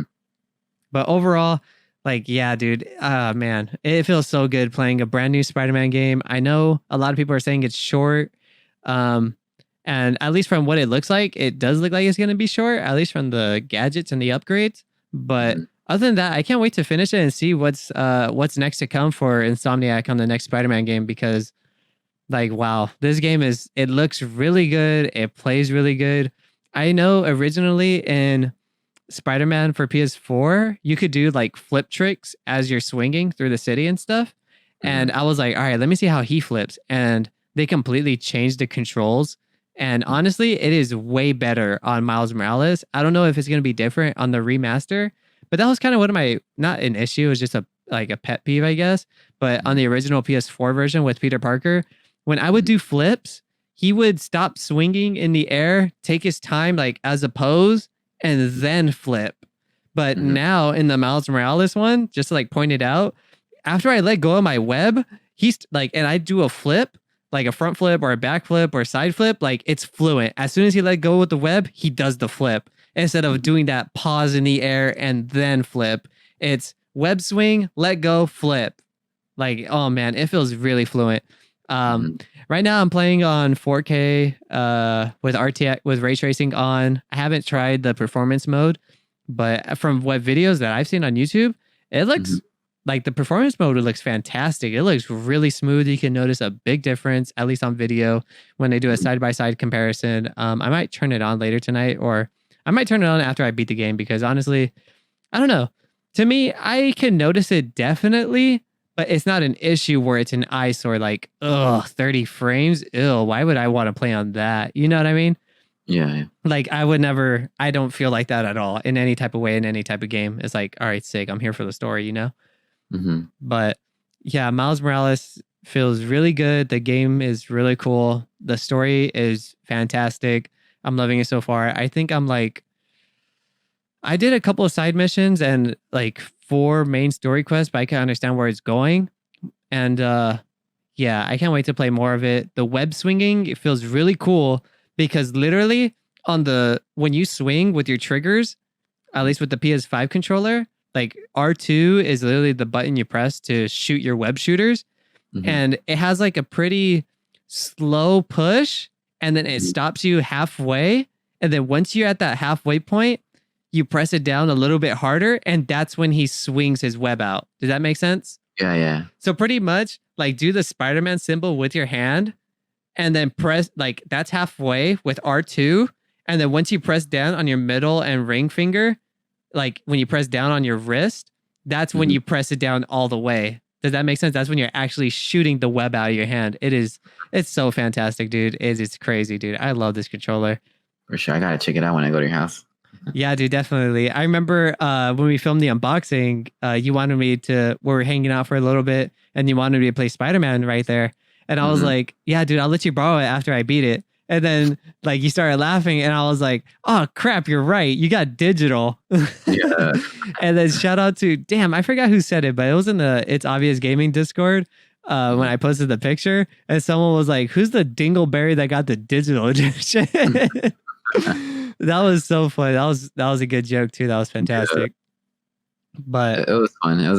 A: but overall, like, yeah, dude, man, it feels so good playing a brand new Spider-Man game. I know a lot of people are saying it's short. And at least from what it looks like, it does look like it's going to be short, at least from the gadgets and the upgrades. But other than that, I can't wait to finish it and see what's next to come for Insomniac on the next Spider-Man game, because like, wow, this game it looks really good. It plays really good. I know originally in Spider-Man for PS4, you could do like flip tricks as you're swinging through the city and stuff. And I was like, all right, let me see how he flips. And they completely changed the controls. And honestly, it is way better on Miles Morales. I don't know if it's going to be different on the remaster, but that was kind of one of my, not an issue, it was just a pet peeve, I guess. But on the original PS4 version with Peter Parker, when I would do flips, he would stop swinging in the air, take his time like as a pose, and then flip. But now in the Miles Morales one, just to like point it out, after I let go of my web, he's like, and I do a flip, like a front flip or a back flip or a side flip, like it's fluent. As soon as he let go with the web, he does the flip. Instead of doing that pause in the air and then flip, it's web swing, let go, flip. Like, oh man, it feels really fluent. Right now I'm playing on 4K with RTX with ray tracing on. I haven't tried the performance mode, but from what videos that I've seen on YouTube, it looks like the performance mode looks fantastic. It looks really smooth. You can notice a big difference, at least on video, when they do a side-by-side comparison. I might turn it on later tonight, or I might turn it on after I beat the game, because honestly, I don't know. To me, I can notice it definitely, but it's not an issue where it's an eyesore, like, 30 frames. Ew, why would I want to play on that? You know what I mean?
B: Yeah.
A: Like, I don't feel like that at all in any type of way, in any type of game. It's like, all right, sick. I'm here for the story, you know? But yeah, Miles Morales feels really good. The game is really cool. The story is fantastic. I'm loving it so far. I think I did a couple of side missions and like 4 main story quests, but I can understand where it's going. And yeah, I can't wait to play more of it. The web swinging, it feels really cool, because literally when you swing with your triggers, at least with the PS5 controller, like R2 is literally the button you press to shoot your web shooters. And it has like a pretty slow push, and then it stops you halfway. And then once you're at that halfway point, you press it down a little bit harder, and that's when he swings his web out. Does that make sense?
B: Yeah.
A: So pretty much like do the Spider-Man symbol with your hand, and then press, like, that's halfway with R2. And then once you press down on your middle and ring finger, like when you press down on your wrist, that's when you press it down all the way. Does that make sense? That's when you're actually shooting the web out of your hand. It's so fantastic, dude. It's crazy, dude. I love this controller.
B: For sure. I gotta check it out when I go to your house.
A: Yeah, dude, definitely. I remember when we filmed the unboxing, you wanted me to, we were hanging out for a little bit and you wanted me to play Spider-Man right there. And I was
B: Hmm.
A: like, yeah, dude, I'll let you borrow it after I beat it. And then like you started laughing and I was like, oh crap, you're right. You got digital.
B: Yeah.
A: And then shout out to, damn, I forgot who said it, but it was in the It's Obvious Gaming Discord when
B: Mhm.
A: I posted the picture and someone was like, who's the dingleberry that got the digital edition? That was so funny. That was a good joke too. That was
B: Yeah.
A: fantastic. But
B: It was fun. That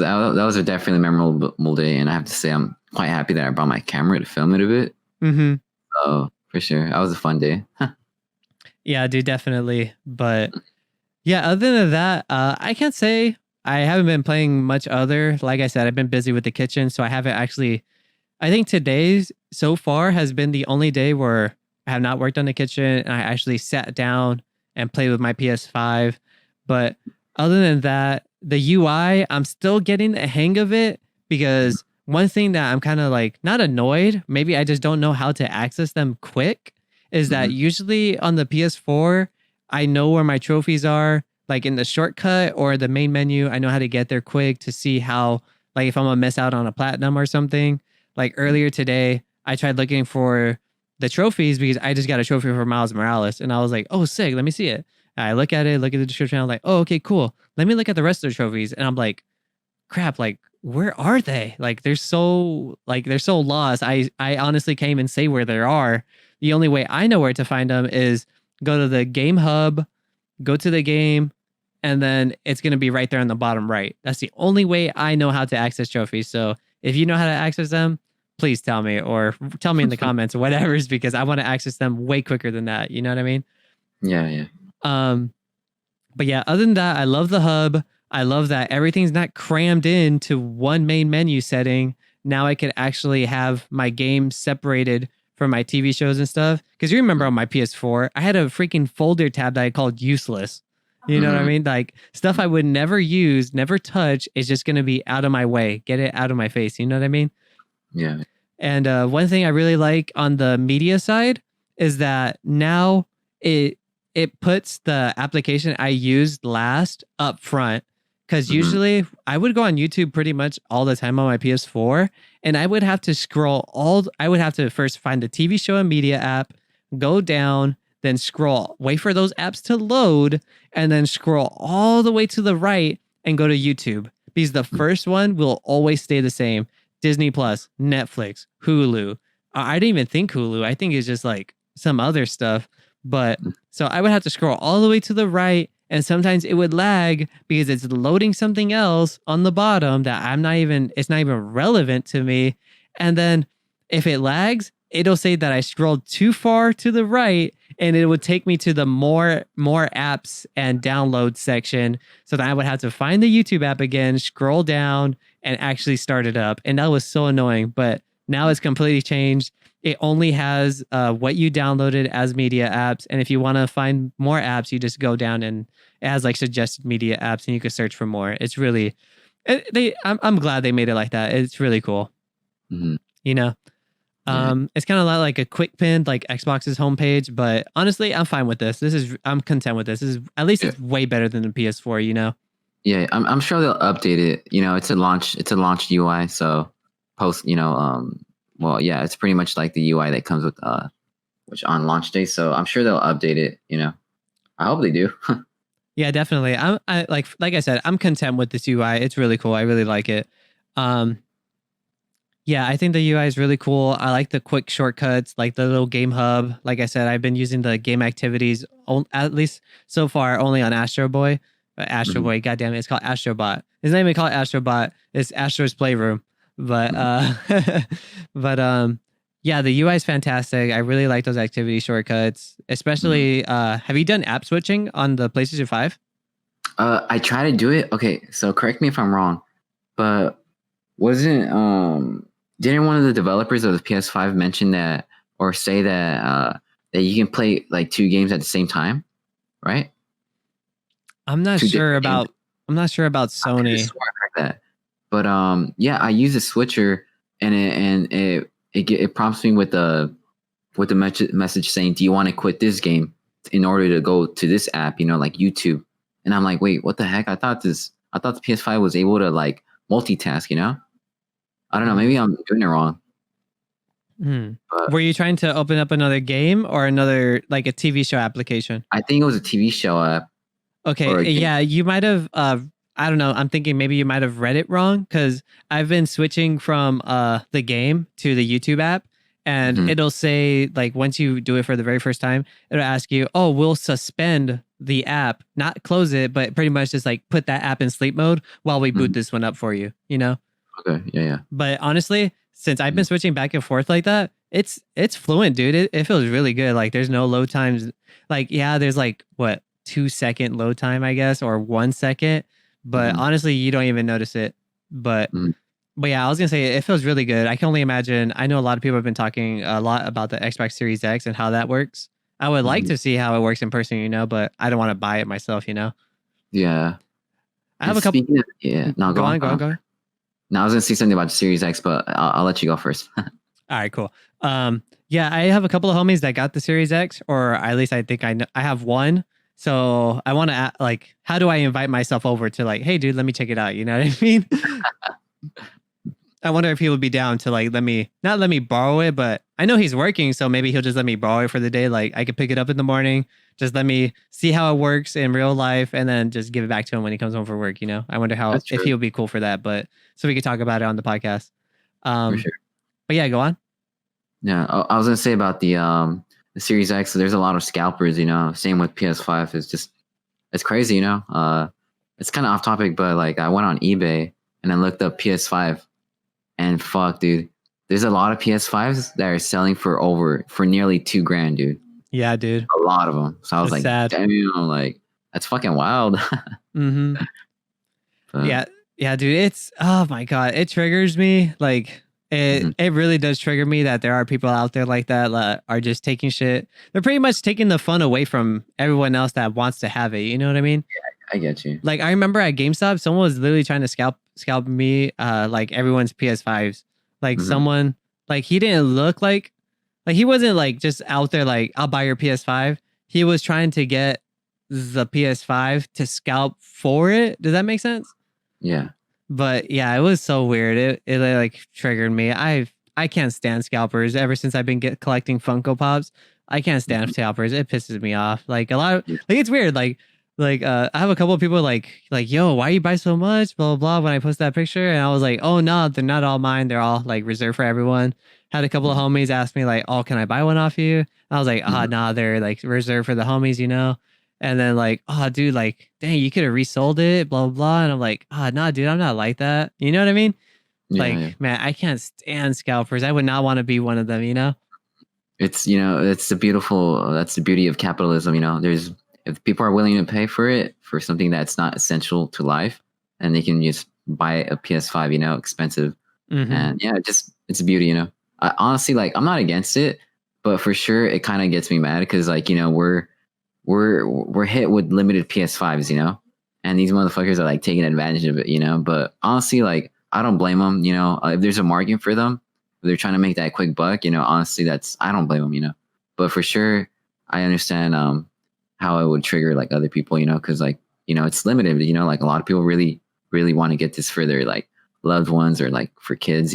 B: was a definitely memorable day, and I have to say I'm quite happy that I brought my camera to film it a bit.
A: mhm.
B: So for sure, that was a fun day.
A: Yeah, dude, definitely. But yeah, other than that, I can't say I haven't been playing much other. Like I said, I've been busy with the kitchen, so I haven't actually. I think today's so far has been the only day where I have not worked on the kitchen and I actually sat down and played with my PS5. But other than that, the UI, I'm still getting the hang of it because one thing that I'm kind of like not annoyed, maybe I just don't know how to access them quick, is that
B: Hmm.
A: usually on the PS4, I know where my trophies are, like in the shortcut or the main menu. I know how to get there quick to see how, like, if I'm gonna miss out on a platinum or something. Like earlier today, I tried looking for the trophies because I just got a trophy for Miles Morales, and I was like, "Oh, sick! Let me see it." And I look at it, look at the description. I'm like, "Oh, okay, cool. Let me look at the rest of the trophies." And I'm like, "Crap! Like, where are they? Like, they're so lost. I honestly can't even say where they are. The only way I know where to find them is go to the game hub, go to the game, and then it's gonna be right there on the bottom right. That's the only way I know how to access trophies. So if you know how to access them, please tell me or tell me in the comments or whatever, because I want to access them way quicker than that. You know what I mean?
B: Yeah, yeah.
A: Um, but yeah, other than that, I love the hub. I love that everything's not crammed into one main menu setting. Now I could actually have my games separated from my TV shows and stuff. Because you remember on my PS4, I had a freaking folder tab that I called useless. You know what I
B: Hmm.
A: mean? Like stuff I would never use, never touch is just going to be out of my way. Get it out of my face. You know what I mean?
B: Yeah.
A: And one thing I really like on the media side is that now it it puts the application I used last up front. Because
B: Hmm.
A: usually I would go on YouTube pretty much all the time on my PS4, and I would have to I would have to first find the TV show and media app, go down, then scroll, wait for those apps to load, and then scroll all the way to the right and go to YouTube. Because the first one will always stay the same. Disney Plus, Netflix, Hulu. I didn't even think Hulu. I think it's just like some other stuff. But so I would have to scroll all the way to the right, and sometimes it would lag because it's loading something else on the bottom that it's not even relevant to me. And then if it lags, it'll say that I scrolled too far to the right, and it would take me to the more apps and download section. So then I would have to find the YouTube app again, scroll down, and actually start it up. And that was so annoying. But now it's completely changed. It only has what you downloaded as media apps. And if you want to find more apps, you just go down and it has like suggested media apps and you can search for more. It's really, I'm glad they made it like that. It's really cool.
B: Hmm.
A: You know,
B: Yeah.
A: it's kind of like a quick pin, like Xbox's homepage. But honestly, I'm fine with this. I'm content with this. This is, at least
B: Yeah.
A: it's way better than the PS4, you know?
B: Yeah. I'm sure they'll update it. You know, it's a launch UI, so post. Well, yeah, it's pretty much like the UI that comes with which on launch day. So I'm sure they'll update it. You know, I hope they do.
A: Yeah, definitely. Like I said, I'm content with this UI. It's really cool. I really like it. Um, yeah, I think the UI is really cool. I like the quick shortcuts, like the little game hub. Like I said, I've been using the game activities at least so far only on Astro Boy. But Astro
B: Hmm.
A: Boy, goddamn it, it's called Astrobot. It's not even called Astrobot. It's Astro's Playroom. But
B: Hmm.
A: but yeah, the UI is fantastic. I really like those activity shortcuts,
B: Hmm.
A: especially have you done app switching on the PlayStation 5?
B: I try to do it. Okay, so correct me if I'm wrong, but wasn't didn't one of the developers of the PS5 mention that or say that that you can play like two games at the same time, right?
A: I'm not
B: Two
A: sure
B: different games.
A: about I'm not sure about
B: I could have
A: Sony.
B: sworn I heard that. But yeah, I use a switcher and it prompts me with the message saying, "Do you want to quit this game in order to go to this app, like YouTube. And I'm like, wait, what the heck? I thought the PS5 was able to like multitask, I don't know. Maybe I'm doing it wrong. But
A: were you trying to open up another game or another like a TV show application?
B: I think it was a TV show app.
A: Okay, yeah, you might have. I don't know. I'm thinking maybe you might have read it wrong because I've been switching from the game to the YouTube app, and it'll say like once you do it for the very first time, it'll ask you, "Oh, we'll suspend the app, not close it, but pretty much just like put that app in sleep mode while we boot this one up for you."
B: Okay, yeah.
A: But honestly, since I've been switching back and forth like that, it's fluent, dude. It feels really good. Like there's no load times. Like yeah, there's like what 2-second load time, I guess, or 1 second. But honestly, you don't even notice it. But yeah, I was gonna say it feels really good. I can only imagine. I know a lot of people have been talking a lot about the Xbox Series X and how that works. I would like to see how it works in person, but I don't want to buy it myself,
B: Yeah.
A: I have a couple.
B: No,
A: go on.
B: No, I was gonna say something about Series X, but I'll let you go first.
A: All right, cool. Yeah, I have a couple of homies that got the Series X, or at least I think I know. I have one. So I want to like, how do I invite myself over to like, hey, dude, let me check it out. You know what I mean? I wonder if he would be down to like, not let me borrow it, but I know he's working. So maybe he'll just let me borrow it for the day. Like I could pick it up in the morning, just let me see how it works in real life and then just give it back to him when he comes home for work. I wonder if he would be cool for that, but so we could talk about it on the podcast.
B: For sure.
A: But yeah, go on.
B: Yeah. I was going to say about the Series X, so there's a lot of scalpers, same with PS5. It's crazy, it's kind of off topic, but like I went on eBay and I looked up PS5 and fuck, dude, there's a lot of PS5s that are selling for nearly $2,000, dude.
A: Yeah, dude.
B: A lot of them. So I was like,
A: sad.
B: Damn, like that's fucking wild.
A: Yeah, dude. It's, oh my God. It triggers me. Like, it really does trigger me that there are people out there like that are just taking shit. They're pretty much taking the fun away from everyone else that wants to have it. You know what I mean?
B: Yeah, I get you.
A: Like I remember at GameStop, someone was literally trying to scalp me, like everyone's PS5s. Like someone, like he didn't look like he wasn't like just out there like I'll buy your PS5. He was trying to get the PS5 to scalp for it. Does that make sense?
B: Yeah.
A: But yeah, it was so weird. It like triggered me. I can't stand scalpers. Ever since I've been collecting Funko Pops, I can't stand scalpers. It pisses me off. Like a lot of like it's weird. Like I have a couple of people like yo, why you buy so much? Blah blah blah. When I post that picture, and I was like, oh no, they're not all mine. They're all like reserved for everyone. Had a couple of homies ask me like, oh, can I buy one off you? I was like, nah, they're like reserved for the homies, And then like, oh, dude, like, dang, you could have resold it, blah, blah, blah. And I'm like, nah, dude, I'm not like that. You know what I mean?
B: Yeah,
A: man, I can't stand scalpers. I would not want to be one of them,
B: It's, that's the beauty of capitalism, if people are willing to pay for it, for something that's not essential to life, and they can just buy a PS5, expensive. And yeah, it's a beauty, I honestly, like, I'm not against it, but for sure, it kind of gets me mad because like, we're hit with limited PS5s, and these motherfuckers are like taking advantage of it, but honestly, like, I don't blame them, if there's a market for them, if they're trying to make that quick buck, honestly, I don't blame them, but for sure, I understand, how it would trigger like other people, cause like, it's limited, like a lot of people really, really want to get this for their like loved ones or like for kids,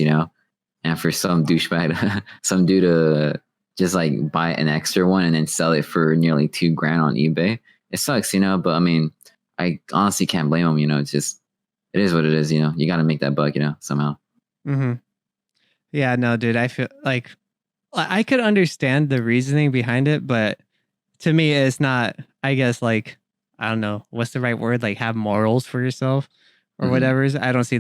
B: and for some douchebag, some dude to just like buy an extra one and then sell it for nearly $2,000 on eBay. It sucks, but I mean, I honestly can't blame them. It is what it is. You got to make that buck, somehow.
A: Yeah, no, dude, I feel like I could understand the reasoning behind it, but to me, it's not, I guess, like, I don't know, what's the right word? Like have morals for yourself or whatever. I don't see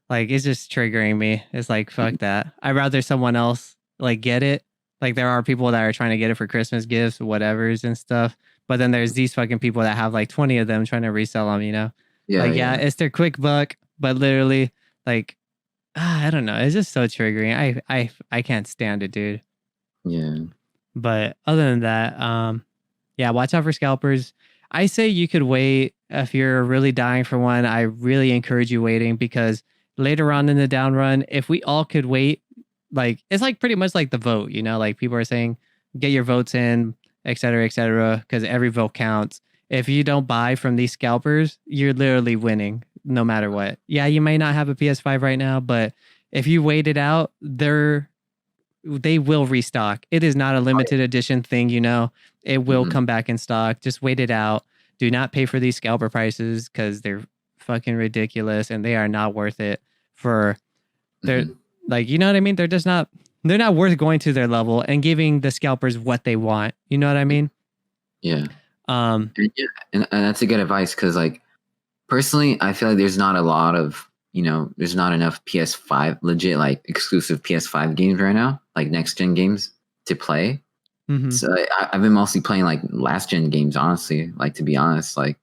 A: it's just triggering me. It's like, fuck that. I'd rather someone else like get it. Like there are people that are trying to get it for Christmas gifts, whatevers and stuff. But then there's these fucking people that have like 20 of them trying to resell them, Yeah, it's their quick buck, but literally like, I don't know. It's just so triggering. I can't stand it, dude.
B: Yeah.
A: But other than that, yeah, watch out for scalpers. I say you could wait if you're really dying for one. I really encourage you waiting because later on in the down run, if we all could wait, like it's like pretty much like the vote, like people are saying, get your votes in, etc., because every vote counts. If you don't buy from these scalpers, you're literally winning no matter what. Yeah, you may not have a PS5 right now, but if you wait it out, they will restock. It is not a limited edition thing, you know. It will come back in stock. Just wait it out. Do not pay for these scalper prices because they're fucking ridiculous and they are not worth it for their like, you know what I mean? They're not worth going to their level and giving the scalpers what they want. You know what I mean?
B: Yeah. And that's a good advice because, like, personally, I feel like there's not a lot of, there's not enough PS5 legit like exclusive PS5 games right now, like next gen games to play. So I've been mostly playing like last gen games, honestly. Like, to be honest, like,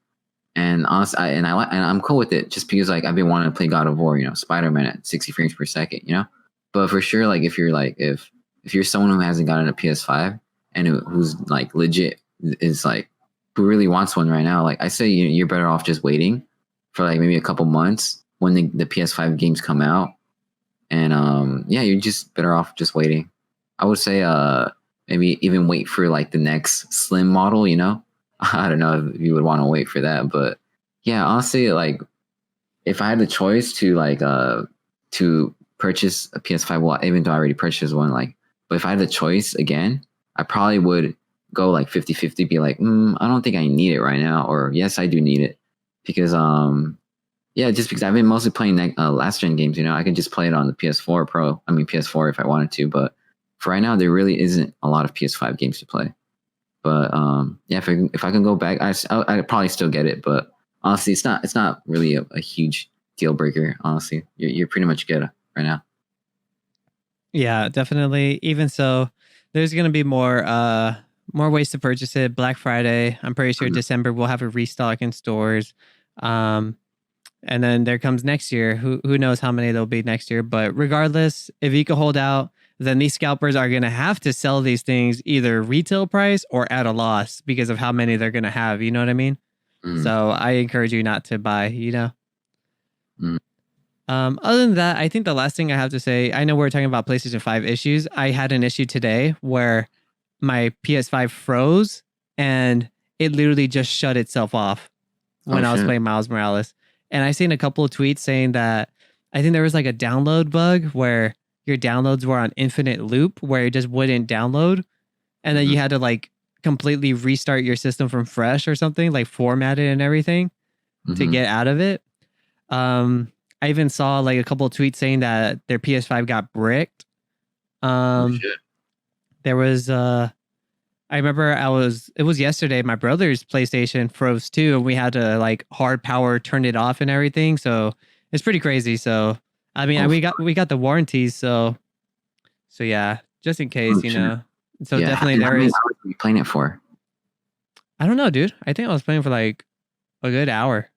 B: and honestly, I'm cool with it just because like I've been wanting to play God of War, Spider-Man at 60 frames per second, But for sure, like if you're someone who hasn't gotten a PS5 and who's like legit is like who really wants one right now, like I say you're better off just waiting for like maybe a couple months when the PS5 games come out, and you're just better off just waiting. I would say maybe even wait for like the next slim model, I don't know if you would want to wait for that, but yeah, honestly, like if I had the choice to like to purchase a PS5, well, even though I already purchased one, like, but if I had the choice again, I probably would go like 50-50, be like, I don't think I need it right now, or yes, I do need it, because just because I've been mostly playing last gen games, I could just play it on the PS4 if I wanted to, but for right now, there really isn't a lot of PS5 games to play. But if I can go back, I'd probably still get it. But honestly, it's not really a huge deal breaker. Honestly, you're pretty much good right now.
A: Yeah, definitely. Even so, there's gonna be more ways to purchase it. Black Friday, I'm pretty sure December we'll have a restock in stores. And then there comes next year. Who knows how many there'll be next year? But regardless, if you can hold out, then these scalpers are going to have to sell these things either retail price or at a loss because of how many they're going to have. You know what I mean? So I encourage you not to buy, Other than that, I think the last thing I have to say, I know we're talking about PlayStation 5 issues. I had an issue today where my PS5 froze and it literally just shut itself off when I was playing Miles Morales. And I seen a couple of tweets saying that I think there was like a download bug where your downloads were on infinite loop where it just wouldn't download. And then you had to like completely restart your system from fresh or something, like format it and everything to get out of it. I even saw like a couple of tweets saying that their PS5 got bricked. There was I remember it was yesterday, my brother's PlayStation froze too, and we had to like hard power turn it off and everything. So it's pretty crazy. So I mean, we got the warranties, so yeah, just in case, So definitely there is.
B: How long were you playing it for?
A: I don't know, dude. I think I was playing for like a good hour.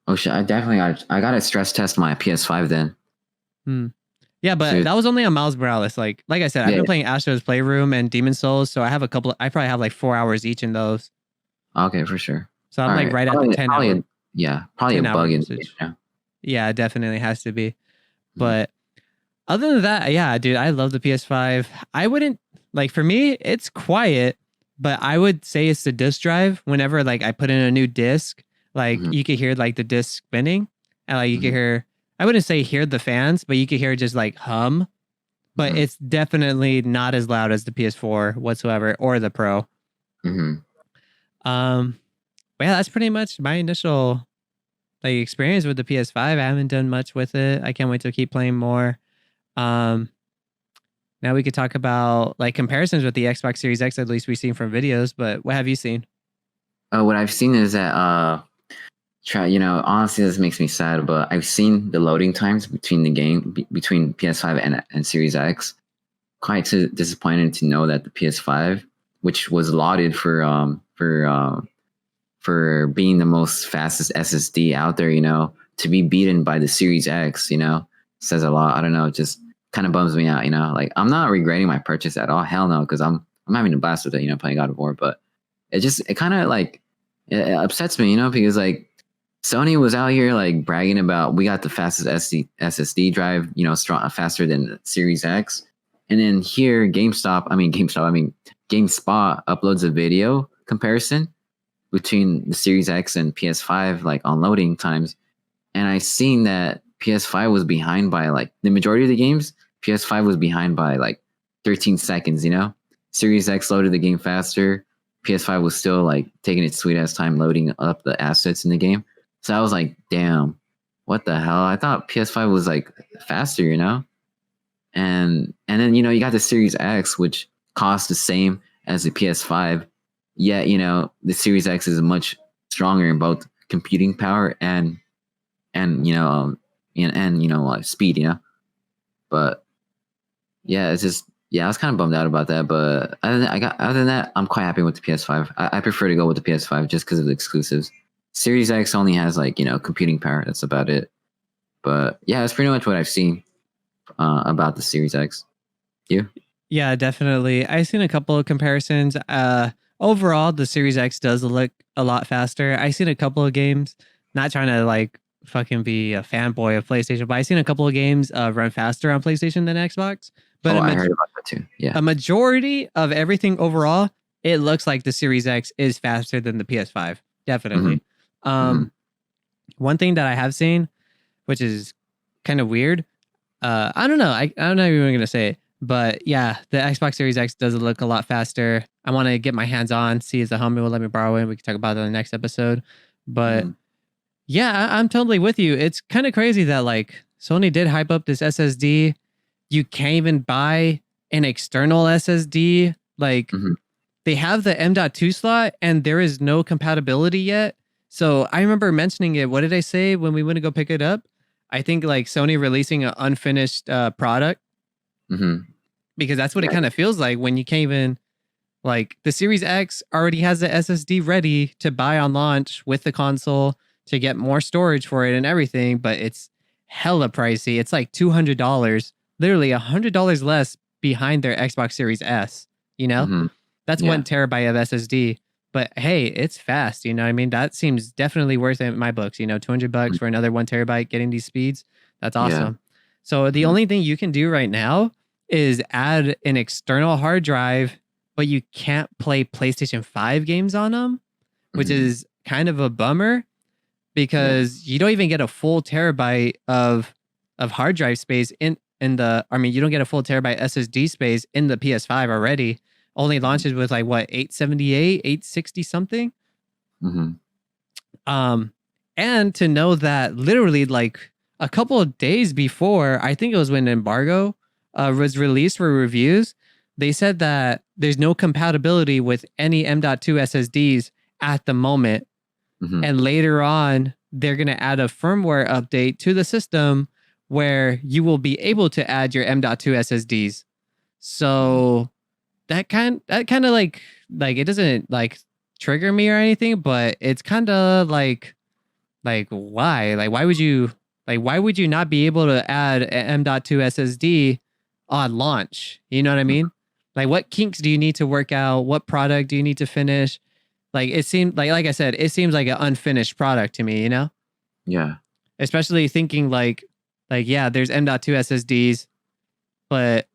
B: Oh shit! I got to stress test my PS5 then.
A: Yeah, but that was only on Miles Morales. Like I said, I've been playing Astro's Playroom and Demon Souls, so I have I probably have like 4 hours each in those.
B: Okay, for sure.
A: So I'm like right at the 10 hour.
B: Probably a bug in it.
A: Yeah, it definitely has to be. But other than that, yeah, dude, I love the PS5. I wouldn't like, for me, it's quiet, but I would say it's the disc drive. Whenever like I put in a new disc, like you could hear like the disc spinning, and like you could hear. I wouldn't say hear the fans, but you could hear it just like hum. But it's definitely not as loud as the PS4 whatsoever or the Pro. But yeah, that's pretty much my initial like experience with the PS5. I haven't done much with it. I can't wait to keep playing more. Now we could talk about like comparisons with the Xbox Series X, at least we've seen from videos, but what have you seen?
B: What I've seen is that honestly, this makes me sad, but I've seen the loading times between the game between PS5 and Series X. Quite disappointed to know that the PS5, which was lauded for being the most fastest SSD out there, to be beaten by the Series X, says a lot. I don't know, it just kind of bums me out, like I'm not regretting my purchase at all. Hell no, because I'm having a blast with it, playing God of War, but it kind of like it upsets me, because like Sony was out here like bragging about we got the fastest SSD drive, strong, faster than the Series X, and then here GameStop, GameSpot uploads a video comparison between the Series X and PS5, like on loading times, and I seen that PS5 was behind by like the majority of the games. PS5 was behind by like 13 seconds. Series X loaded the game faster. PS5 was still like taking its sweet ass time loading up the assets in the game. So I was like, damn, what the hell? I thought PS5 was like faster. And then you got the Series X, which costs the same as the PS5. Yet the Series X is much stronger in both computing power and speed. But yeah, it's just I was kind of bummed out about that. But other than that, I'm quite happy with the PS5. I prefer to go with the PS5 just because of the exclusives. Series X only has like computing power. That's about it. But yeah, that's pretty much what I've seen about the Series X. You?
A: Yeah, definitely. I've seen a couple of comparisons. Overall, the Series X does look a lot faster. I've seen a couple of games, not trying to like fucking be a fanboy of PlayStation, but I've seen a couple of games run faster on PlayStation than Xbox. But
B: I heard about that too. Yeah.
A: A majority of everything overall, it looks like the Series X is faster than the PS5. Definitely. One thing that I have seen, which is kind of weird, I don't know. I'm not even going to say it. But yeah, the Xbox Series X does look a lot faster. I want to get my hands on, see if the homie will let me borrow it. We can talk about it in the next episode. But yeah, I'm totally with you. It's kind of crazy that like Sony did hype up this SSD. You can't even buy an external SSD. Like they have the M.2 slot and there is no compatibility yet. So I remember mentioning it. What did I say when we went to go pick it up? I think like Sony releasing an unfinished product. Because that's what it kind of feels like when you can't even like the Series X already has the SSD ready to buy on launch with the console to get more storage for it and everything, but it's hella pricey. It's like $200, literally $100 less behind their Xbox Series S. That's 1 terabyte of SSD. But hey, it's fast. You know what I mean? That seems definitely worth it in my books. $200 for another 1 terabyte getting these speeds. That's awesome. So the only thing you can do right now is add an external hard drive, but you can't play PlayStation 5 games on them, which is kind of a bummer because you don't even get a full terabyte of hard drive space you don't get a full terabyte SSD space in the PS5 already. Only launches with like what, 878, 860 something. And to know that literally like a couple of days before, I think it was when embargo was released for reviews, they said that there's no compatibility with any M.2 SSDs at the moment. And later on, they're going to add a firmware update to the system where you will be able to add your M.2 SSDs. So that kind of like it doesn't like trigger me or anything, but it's kind of like why? Like why would you not be able to add an M.2 SSD on launch? You know what I mean? Like what kinks do you need to work out? What product do you need to finish? Like it seemed like I said, it seems like an unfinished product to me,
B: Yeah.
A: Especially thinking like yeah, there's M.2 SSDs, but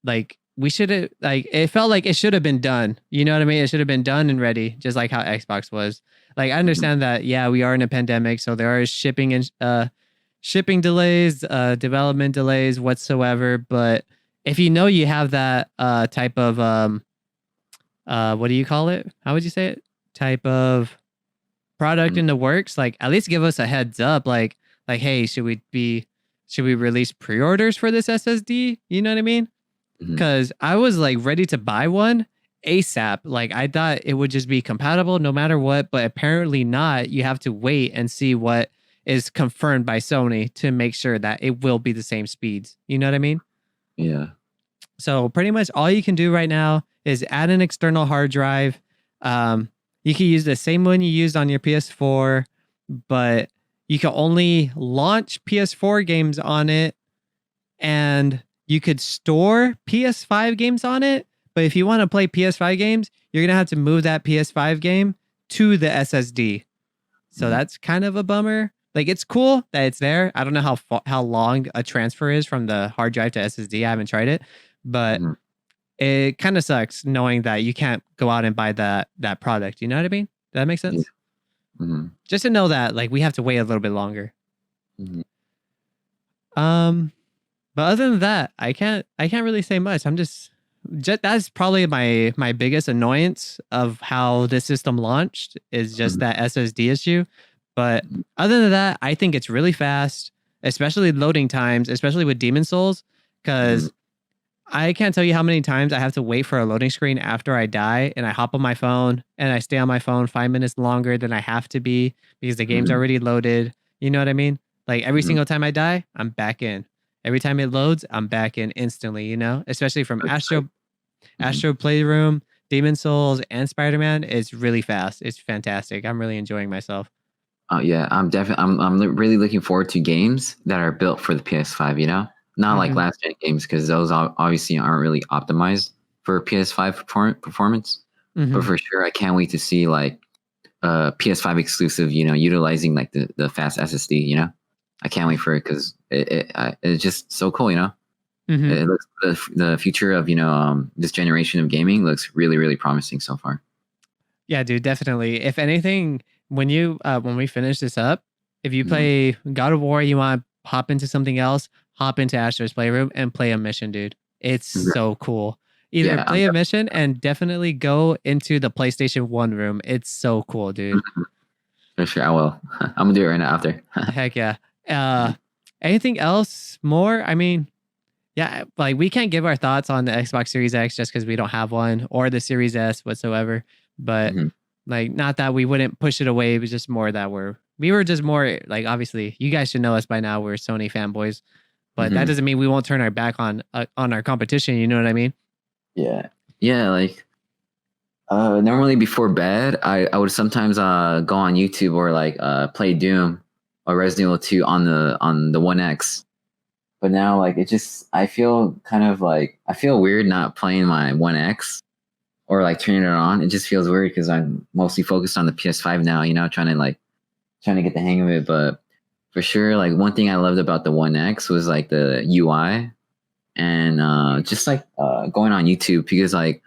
A: like we should have it felt like it should have been done. You know what I mean? It should have been done and ready, just like how Xbox was. Like I understand that we are in a pandemic, so there are shipping delays, development delays whatsoever. But if you have that type of what do you call it? How would you say it? Type of product in the works, like at least give us a heads up. Like hey, should we release pre-orders for this SSD? You know what I mean? Because I was like ready to buy one ASAP. Like I thought it would just be compatible no matter what, but apparently not. You have to wait and see what is confirmed by Sony to make sure that it will be the same speeds. You know what I mean?
B: Yeah.
A: So pretty much all you can do right now is add an external hard drive. You can use the same one you used on your PS4, but you can only launch PS4 games on it, and you could store PS5 games on it. But if you want to play PS5 games, you're going to have to move that PS5 game to the SSD. So that's kind of a bummer. Like it's cool that it's there. I don't know how long a transfer is from the hard drive to SSD. I haven't tried it, but it kind of sucks knowing that you can't go out and buy that product. You know what I mean? Does that make sense?
B: Yeah. Mm-hmm.
A: Just to know that like we have to wait a little bit longer.
B: Mm-hmm.
A: But other than that, I can't really say much. I'm just that's probably my biggest annoyance of how this system launched is just that SSD issue. But other than that, I think it's really fast, especially loading times, especially with Demon Souls, because I can't tell you how many times I have to wait for a loading screen after I die, and I hop on my phone and I stay on my phone 5 minutes longer than I have to be because the game's already loaded. You know what I mean? Like every single time I die, I'm back in. Every time it loads, I'm back in instantly, you know? Especially from Astro Playroom, Demon Souls, and Spider-Man. It's really fast. It's fantastic. I'm really enjoying myself.
B: Yeah, I'm really looking forward to games that are built for the PS5, you know? Not like last gen games, because those obviously aren't really optimized for PS5 performance. But for sure, I can't wait to see like PS5 exclusive, you know, utilizing like the fast SSD, you know? I can't wait for it because it's just so cool, you know? It looks the future of, you know, this generation of gaming looks really, really promising so far.
A: Yeah, dude, definitely. If anything, when we finish this up, if you play God of War, you want to hop into something else, hop into Astro's Playroom and play a mission, dude. It's so cool. Either play a mission and definitely go into the PlayStation 1 room. It's so cool, dude.
B: For sure, I will. I'm gonna do it right now after.
A: Heck yeah. Anything else more? I mean, yeah, like we can't give our thoughts on the Xbox Series X just because we don't have one or the Series S whatsoever. But like, not that we wouldn't push it away. It was just more that we were just more like, obviously, you guys should know us by now. We're Sony fanboys, but that doesn't mean we won't turn our back on our competition. You know what I mean?
B: Yeah, yeah. Like normally before bed, I would sometimes go on YouTube or like play Doom or Resident Evil 2 on the One X. But now, like, I feel kind of like, I feel weird not playing my One X or like turning it on. It just feels weird because I'm mostly focused on the PS5 now, you know, trying to get the hang of it. But for sure, like, one thing I loved about the One X was like the UI and just like going on YouTube, because like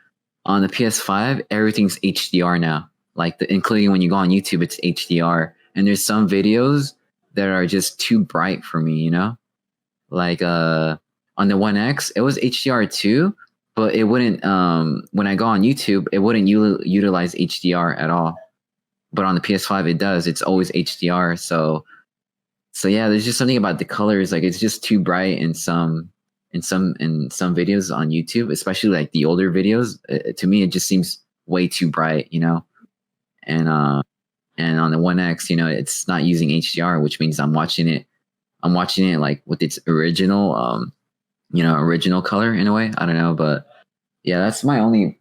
B: on the PS5, everything's HDR now. Like, including when you go on YouTube, it's HDR. And there's some videos that are just too bright for me, you know? Like on the One X, it was HDR too, but it wouldn't. When I go on YouTube, it wouldn't utilize HDR at all. But on the PS5, it does. It's always HDR. So yeah, there's just something about the colors. Like, it's just too bright in some videos on YouTube, especially like the older videos. To me, it just seems way too bright, you know. And on the One X, you know, it's not using HDR, which means I'm watching it like with its original, original color in a way. I don't know, but yeah, that's my only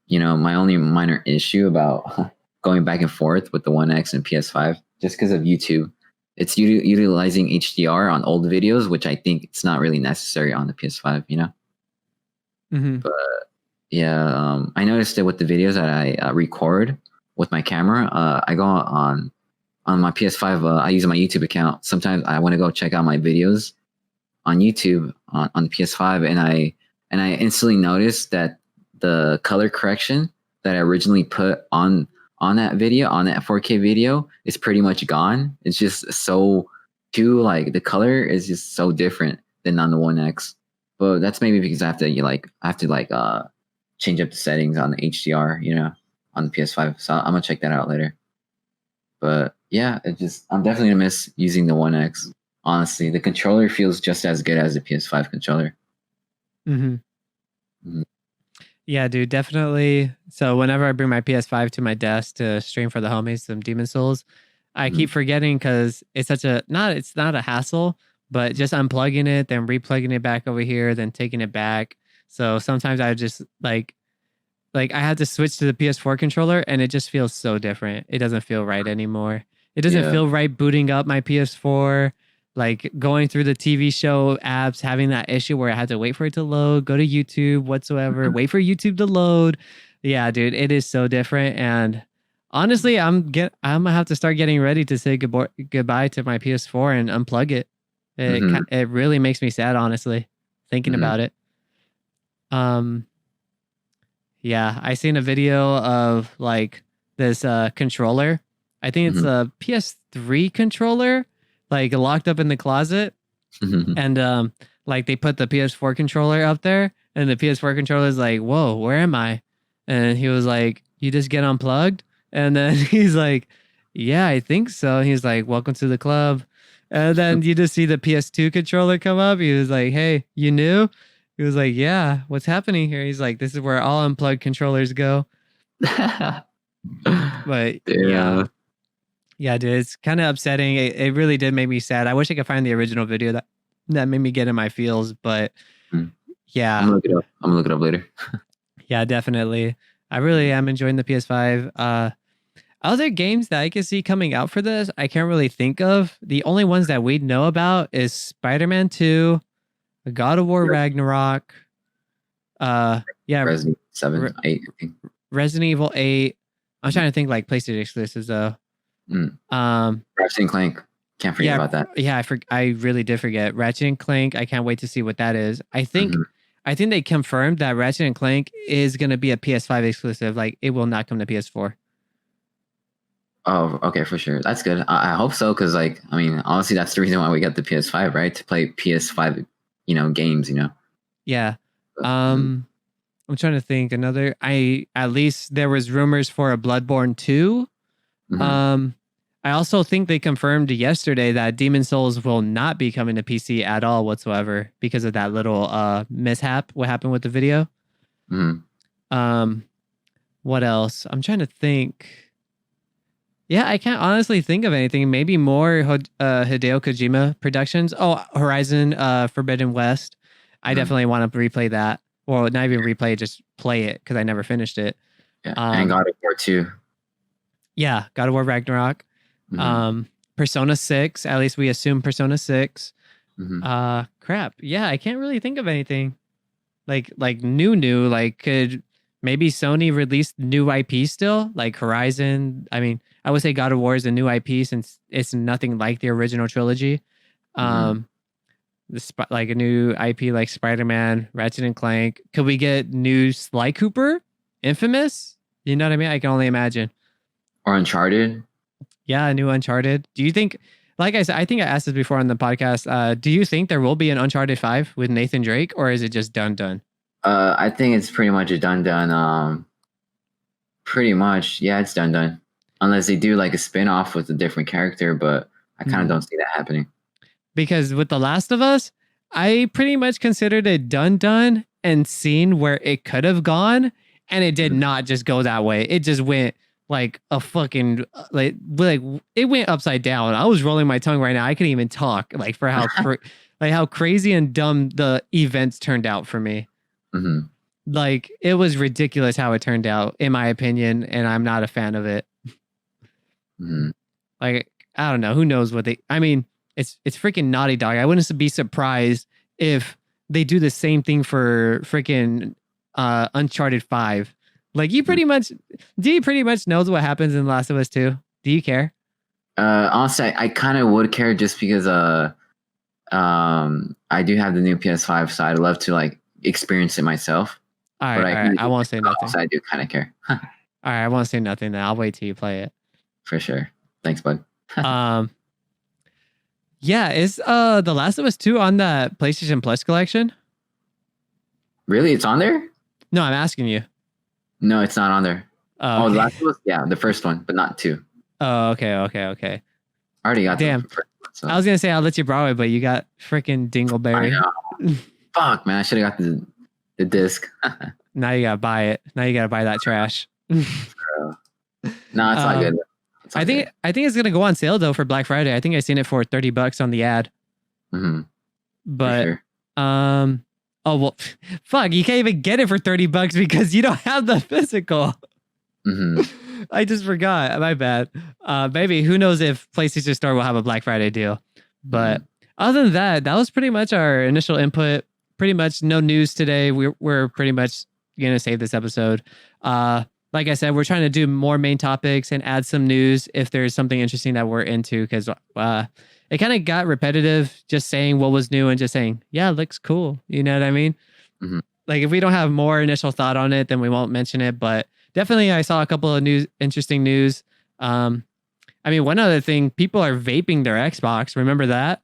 B: minor issue about going back and forth with the One X and PS5, just because of YouTube. It's utilizing HDR on old videos, which I think it's not really necessary on the PS5, you know? But yeah, I noticed that with the videos that I record with my camera, I go on my PS5, I use my YouTube account. Sometimes I want to go check out my videos on YouTube on the PS5, and I instantly notice that the color correction that I originally put on that video, on that 4K video, is pretty much gone. It's just so like, the color is just so different than on the One X. But that's maybe because I have to change up the settings on the HDR, you know, on the PS5. So I'm gonna check that out later. But yeah, I'm definitely gonna miss using the One X. Honestly, the controller feels just as good as the PS5 controller.
A: Yeah, dude, definitely. So whenever I bring my PS5 to my desk to stream for the homies, some Demon Souls, I keep forgetting because it's it's not a hassle, but just unplugging it, then replugging it back over here, then taking it back. So sometimes I just like I had to switch to the PS4 controller, and it just feels so different. It doesn't feel right anymore. It doesn't feel right booting up my PS4, like going through the TV show apps, having that issue where I had to wait for it to load, go to YouTube, whatsoever, wait for YouTube to load. Yeah, dude, it is so different. And honestly, I'm gonna have to start getting ready to say goodbye to my PS4 and unplug it. It really makes me sad, honestly, thinking about it. Yeah, I seen a video of like this controller. I think it's a PS3 controller, like locked up in the closet, and like they put the PS4 controller up there, and the PS4 controller is like, "Whoa, where am I?" And he was like, "You just get unplugged," and then he's like, "Yeah, I think so." And he's like, "Welcome to the club." And then you just see the PS2 controller come up. He was like, "Hey, you knew?" He was like, "Yeah, what's happening here?" He's like, "This is where all unplugged controllers go." But
B: Yeah.
A: yeah, dude, it's kind of upsetting. It really did make me sad. I wish I could find the original video that made me get in my feels. But
B: I'm
A: yeah,
B: gonna look it up. I'm gonna look it up later.
A: yeah, definitely. I really am enjoying the PS5. Other games that I can see coming out for this, I can't really think of. The only ones that we know about is Spider-Man 2, God of War Ragnarok. Yeah,
B: Resident 7,
A: Re-
B: 8, I think.
A: Resident Evil 8. I'm trying to think like PlayStation exclusives though.
B: Ratchet and Clank. Can't forget about that.
A: Yeah, I really did forget Ratchet and Clank. I can't wait to see what that is. I think they confirmed that Ratchet and Clank is going to be a PS5 exclusive. Like it will not come to PS4.
B: Oh, okay, for sure. That's good. I hope so, because like, I mean, honestly, that's the reason why we got the PS5, right? To play PS5, games,
A: Yeah. I'm trying to think another. At least there was rumors for a Bloodborne 2. I also think they confirmed yesterday that Demon Souls will not be coming to PC at all whatsoever because of that little mishap. What happened with the video? What else? I'm trying to think. Yeah, I can't honestly think of anything. Maybe more Hideo Kojima productions. Oh, Horizon Forbidden West. I definitely want to replay that. Well, not even replay, just play it because I never finished it.
B: Yeah, and God of War 2.
A: Yeah, God of War Ragnarok. Persona 6. At least we assume Persona 6. Crap. Yeah, I can't really think of anything. Like new. Like could maybe Sony release new IP still? Like Horizon. I mean, I would say God of War is a new IP since it's nothing like the original trilogy. Like a new IP like Spider-Man, Ratchet and Clank. Could we get new Sly Cooper? Infamous? You know what I mean? I can only imagine.
B: Or Uncharted.
A: Yeah, a new Uncharted. Do you think, like I said, I think I asked this before on the podcast. Do you think there will be an Uncharted 5 with Nathan Drake, or is it just done?
B: I think it's pretty much a done. Pretty much, yeah, it's done. Unless they do like a spin-off with a different character, but I kind of don't see that happening.
A: Because with The Last of Us, I pretty much considered it done and seen where it could have gone, and it did not just go that way. It just went like a fucking like it went upside down. I was rolling my tongue right now. I couldn't even talk like for how how crazy and dumb the events turned out for me. Like it was ridiculous how it turned out, in my opinion, and I'm not a fan of it. Like I don't know, who knows what they. I mean, it's freaking Naughty Dog. I wouldn't be surprised if they do the same thing for freaking Uncharted 5. Like do you pretty much knows what happens in The Last of Us 2? Do you care?
B: Honestly, I kind of would care just because I do have the new PS5, so I'd love to like experience it myself.
A: All right. I won't say nothing.
B: I do kind of care.
A: All right, I won't say nothing then. I'll wait till you play it.
B: For sure. Thanks, bud.
A: Yeah, is The Last of Us 2 on the PlayStation Plus collection?
B: Really? It's on there?
A: No, I'm asking you.
B: No, it's not on there.
A: Oh,
B: The Last of Us? Yeah, the first one, but not 2.
A: Oh, okay.
B: I already got
A: Damn.
B: the first one, so.
A: I was gonna say I'll let you borrow it, but you got freaking Dingleberry.
B: I know. Fuck, man. I should have got the disc.
A: Now you gotta buy it. Now you gotta buy that trash.
B: No, it's not good.
A: I think it's gonna go on sale though for Black Friday. I think I seen it for $30 on the ad. But
B: sure.
A: oh well, fuck! You can't even get it for $30 because you don't have the physical. I just forgot. My bad. Maybe who knows if PlayStation Store will have a Black Friday deal. But other than that, that was pretty much our initial input. Pretty much no news today. We're pretty much gonna save this episode. Like I said, we're trying to do more main topics and add some news if there's something interesting that we're into, because it kind of got repetitive just saying what was new and just saying, yeah, it looks cool. You know what I mean? like if we don't have more initial thought on it, then we won't mention it. But definitely, I saw a couple of interesting news. I mean, one other thing, people are vaping their Xbox. Remember that?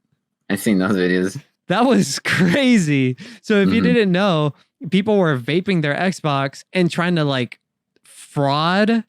B: I've seen those videos.
A: That was crazy. So if you didn't know, people were vaping their Xbox and trying to like fraud,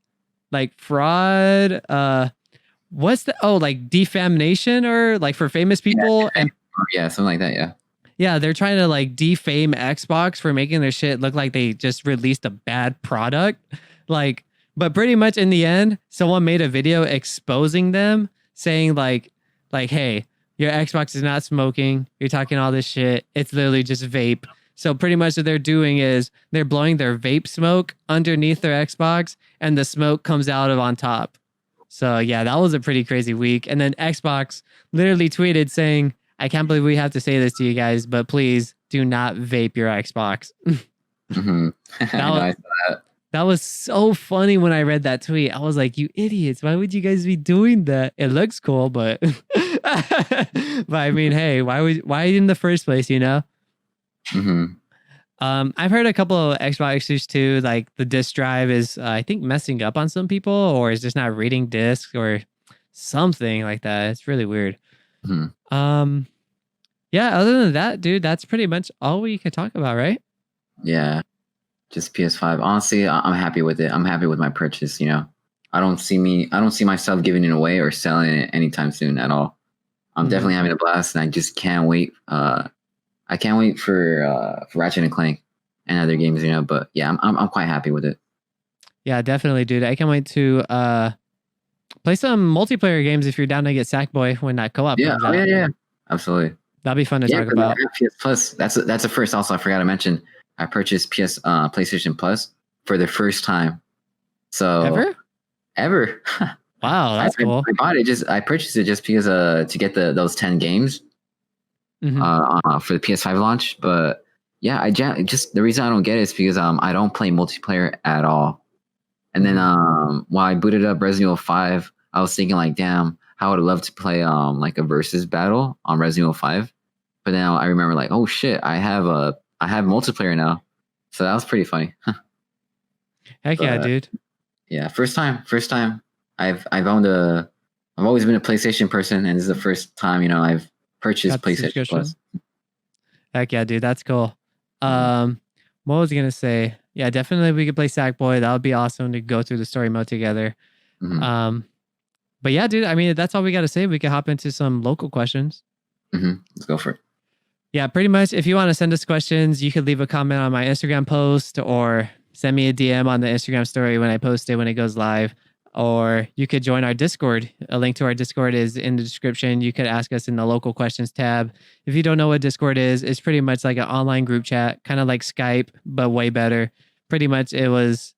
A: what's the like defamation or like for famous people and
B: something like that. Yeah.
A: Yeah, they're trying to like defame Xbox for making their shit look like they just released a bad product. Like, but pretty much in the end, someone made a video exposing them, saying like, hey, your Xbox is not smoking. You're talking all this shit. It's literally just vape. So pretty much what they're doing is they're blowing their vape smoke underneath their Xbox, and the smoke comes out of on top. So yeah, that was a pretty crazy week. And then Xbox literally tweeted saying, I can't believe we have to say this to you guys, but please do not vape your Xbox. That was so funny when I read that tweet. I was like, you idiots. Why would you guys be doing that? It looks cool, but but I mean, hey, why in the first place, you know? I've heard a couple of Xbox issues too, like the disk drive is I think messing up on some people, or is just not reading discs or something like that. It's really weird. Yeah, other than that, dude, that's pretty much all we could talk about, right?
B: Yeah, just PS5. Honestly, I'm happy with it. I'm happy with my purchase. You know, I don't see myself giving it away or selling it anytime soon at all. I'm definitely having a blast, and I just can't wait. I can't wait for Ratchet and Clank and other games. You know, but yeah, I'm quite happy with it.
A: Yeah, definitely, dude. I can't wait to play some multiplayer games if you're down to get Sackboy when that co-op comes out.
B: Yeah, absolutely.
A: That'd be fun to talk about.
B: PS Plus. That's a first. Also, I forgot to mention, I purchased PlayStation Plus for the first time. So ever.
A: Wow, that's cool.
B: I bought it I purchased it just because to get those 10 games for the PS5 launch. But yeah, just the reason I don't get it is because I don't play multiplayer at all. And then while I booted up Resident Evil 5, I was thinking like, damn, how would I love to play like a versus battle on Resident Evil 5. But then I remember like, oh shit, I have multiplayer now. So that was pretty funny.
A: Heck yeah, dude.
B: Yeah, first time. I've always been a PlayStation person, and this is the first time, you know, I've purchased PlayStation Plus.
A: Heck yeah, dude, that's cool. What was I gonna say? Yeah, definitely we could play Sackboy. That would be awesome to go through the story mode together. But yeah, dude, I mean, that's all we got to say. We can hop into some local questions.
B: Let's go for it.
A: Yeah, pretty much. If you want to send us questions, you could leave a comment on my Instagram post or send me a DM on the Instagram story when I post it, when it goes live. Or you could join our Discord. A link to our Discord is in the description. You could ask us in the local questions tab. If you don't know what Discord is, it's pretty much like an online group chat, kind of like Skype, but way better. Pretty much it was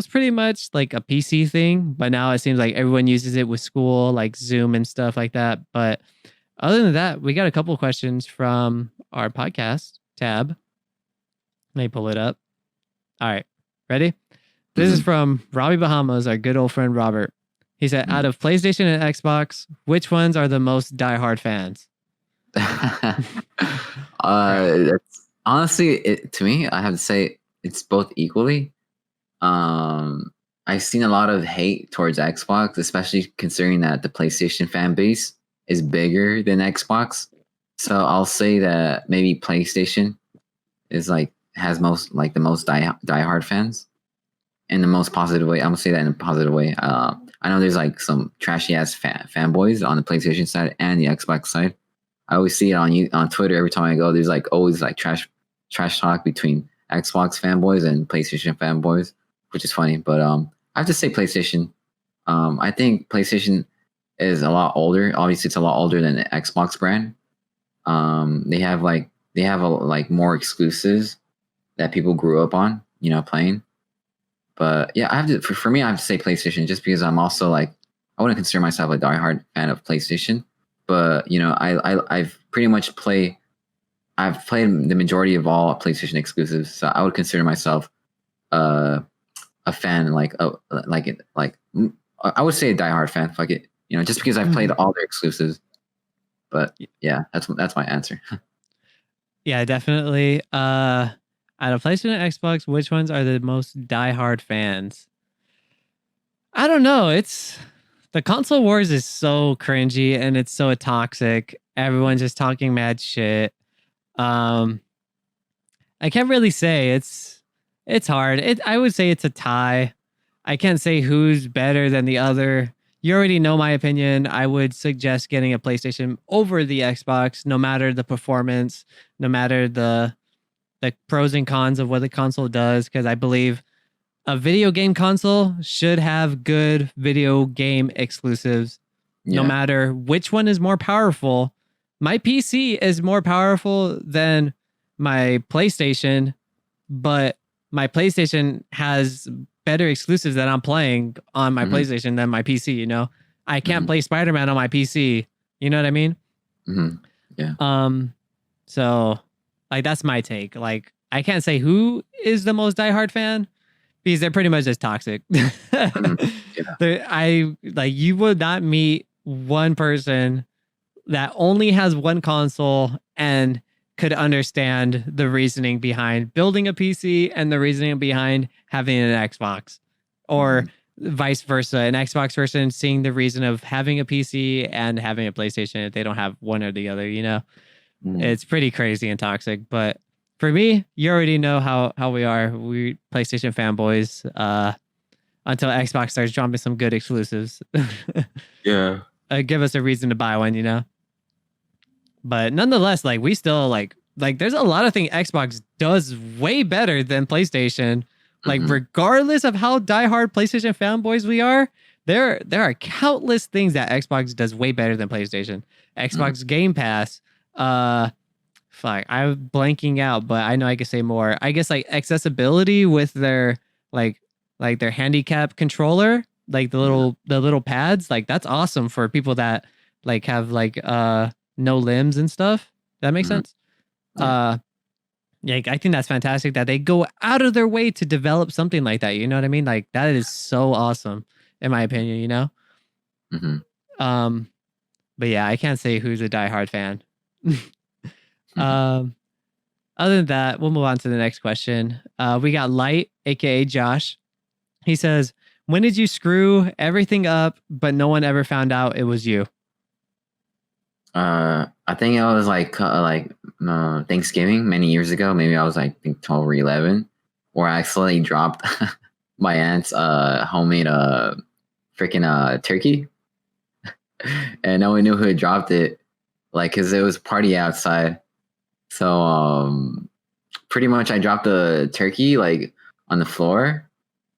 A: pretty much like a PC thing, but now it seems like everyone uses it with school, like Zoom and stuff like that. But other than that, we got a couple of questions from our podcast tab. Let me pull it up. All right. Ready? This is from Robbie Bahamas, our good old friend Robert. He said, out of PlayStation and Xbox, which ones are the most diehard fans?
B: That's honestly, to me, I have to say it's both equally. I've seen a lot of hate towards Xbox, especially considering that the PlayStation fan base is bigger than Xbox. So I'll say that maybe PlayStation is has the most diehard fans in the most positive way. I'm gonna say that in a positive way. I know there's like some trashy ass fanboys on the PlayStation side and the Xbox side. I always see it on Twitter every time I go. There's like always like trash talk between Xbox fanboys and PlayStation fanboys, which is funny. But I have to say PlayStation. I think PlayStation is a lot older. Obviously, it's a lot older than the Xbox brand. They have more exclusives that people grew up on, you know, playing. But yeah, I have to for me, I have to say PlayStation just because I'm also like I wouldn't consider myself a diehard fan of PlayStation, but you know, I've pretty much played the majority of all PlayStation exclusives, so I would consider myself a fan, I would say a diehard fan. Fuck it, you know, just because I've played all their exclusives. But yeah, that's my answer.
A: Yeah, definitely. Out of PlayStation and Xbox, which ones are the most diehard fans? I don't know. It's the console wars is so cringy and it's so toxic. Everyone's just talking mad shit. Um, I can't really say. It's hard. I would say it's a tie. I can't say who's better than the other. You already know my opinion. I would suggest getting a PlayStation over the Xbox, no matter the performance, no matter the pros and cons of what the console does, because I believe a video game console should have good video game exclusives, no matter which one is more powerful. My PC is more powerful than my PlayStation, but my PlayStation has better exclusives that I'm playing on my PlayStation than my PC. You know, I can't play Spider-Man on my PC. You know what I mean?
B: Yeah.
A: So like that's my take. Like I can't say who is the most diehard fan because they're pretty much just toxic. I like you would not meet one person that only has one console and could understand the reasoning behind building a PC and the reasoning behind having an Xbox, or vice versa. An Xbox person seeing the reason of having a PC and having a PlayStation if they don't have one or the other, you know? It's pretty crazy and toxic. But for me, you already know how we are. We PlayStation fanboys until Xbox starts dropping some good exclusives.
B: Yeah.
A: Give us a reason to buy one, you know? But nonetheless, like we still like there's a lot of things Xbox does way better than PlayStation. Like regardless of how diehard PlayStation fanboys we are, there are countless things that Xbox does way better than PlayStation. Xbox Game Pass, fuck, I'm blanking out, but I know I could say more. I guess like accessibility with their like their handicap controller, like the little pads, like that's awesome for people that like have like no limbs and stuff. That makes sense. Yeah, I think that's fantastic that they go out of their way to develop something like that. You know what I mean? Like that is so awesome, in my opinion. You know. But yeah, I can't say who's a diehard fan. Other than that, we'll move on to the next question. We got Light, aka Josh. He says, "When did you screw everything up, but no one ever found out it was you?"
B: I think it was like Thanksgiving many years ago. Maybe I was like I think 12 or 11, where I accidentally dropped my aunt's homemade freaking turkey, and no one knew who had dropped it. Like, cause it was a party outside, so pretty much I dropped the turkey like on the floor,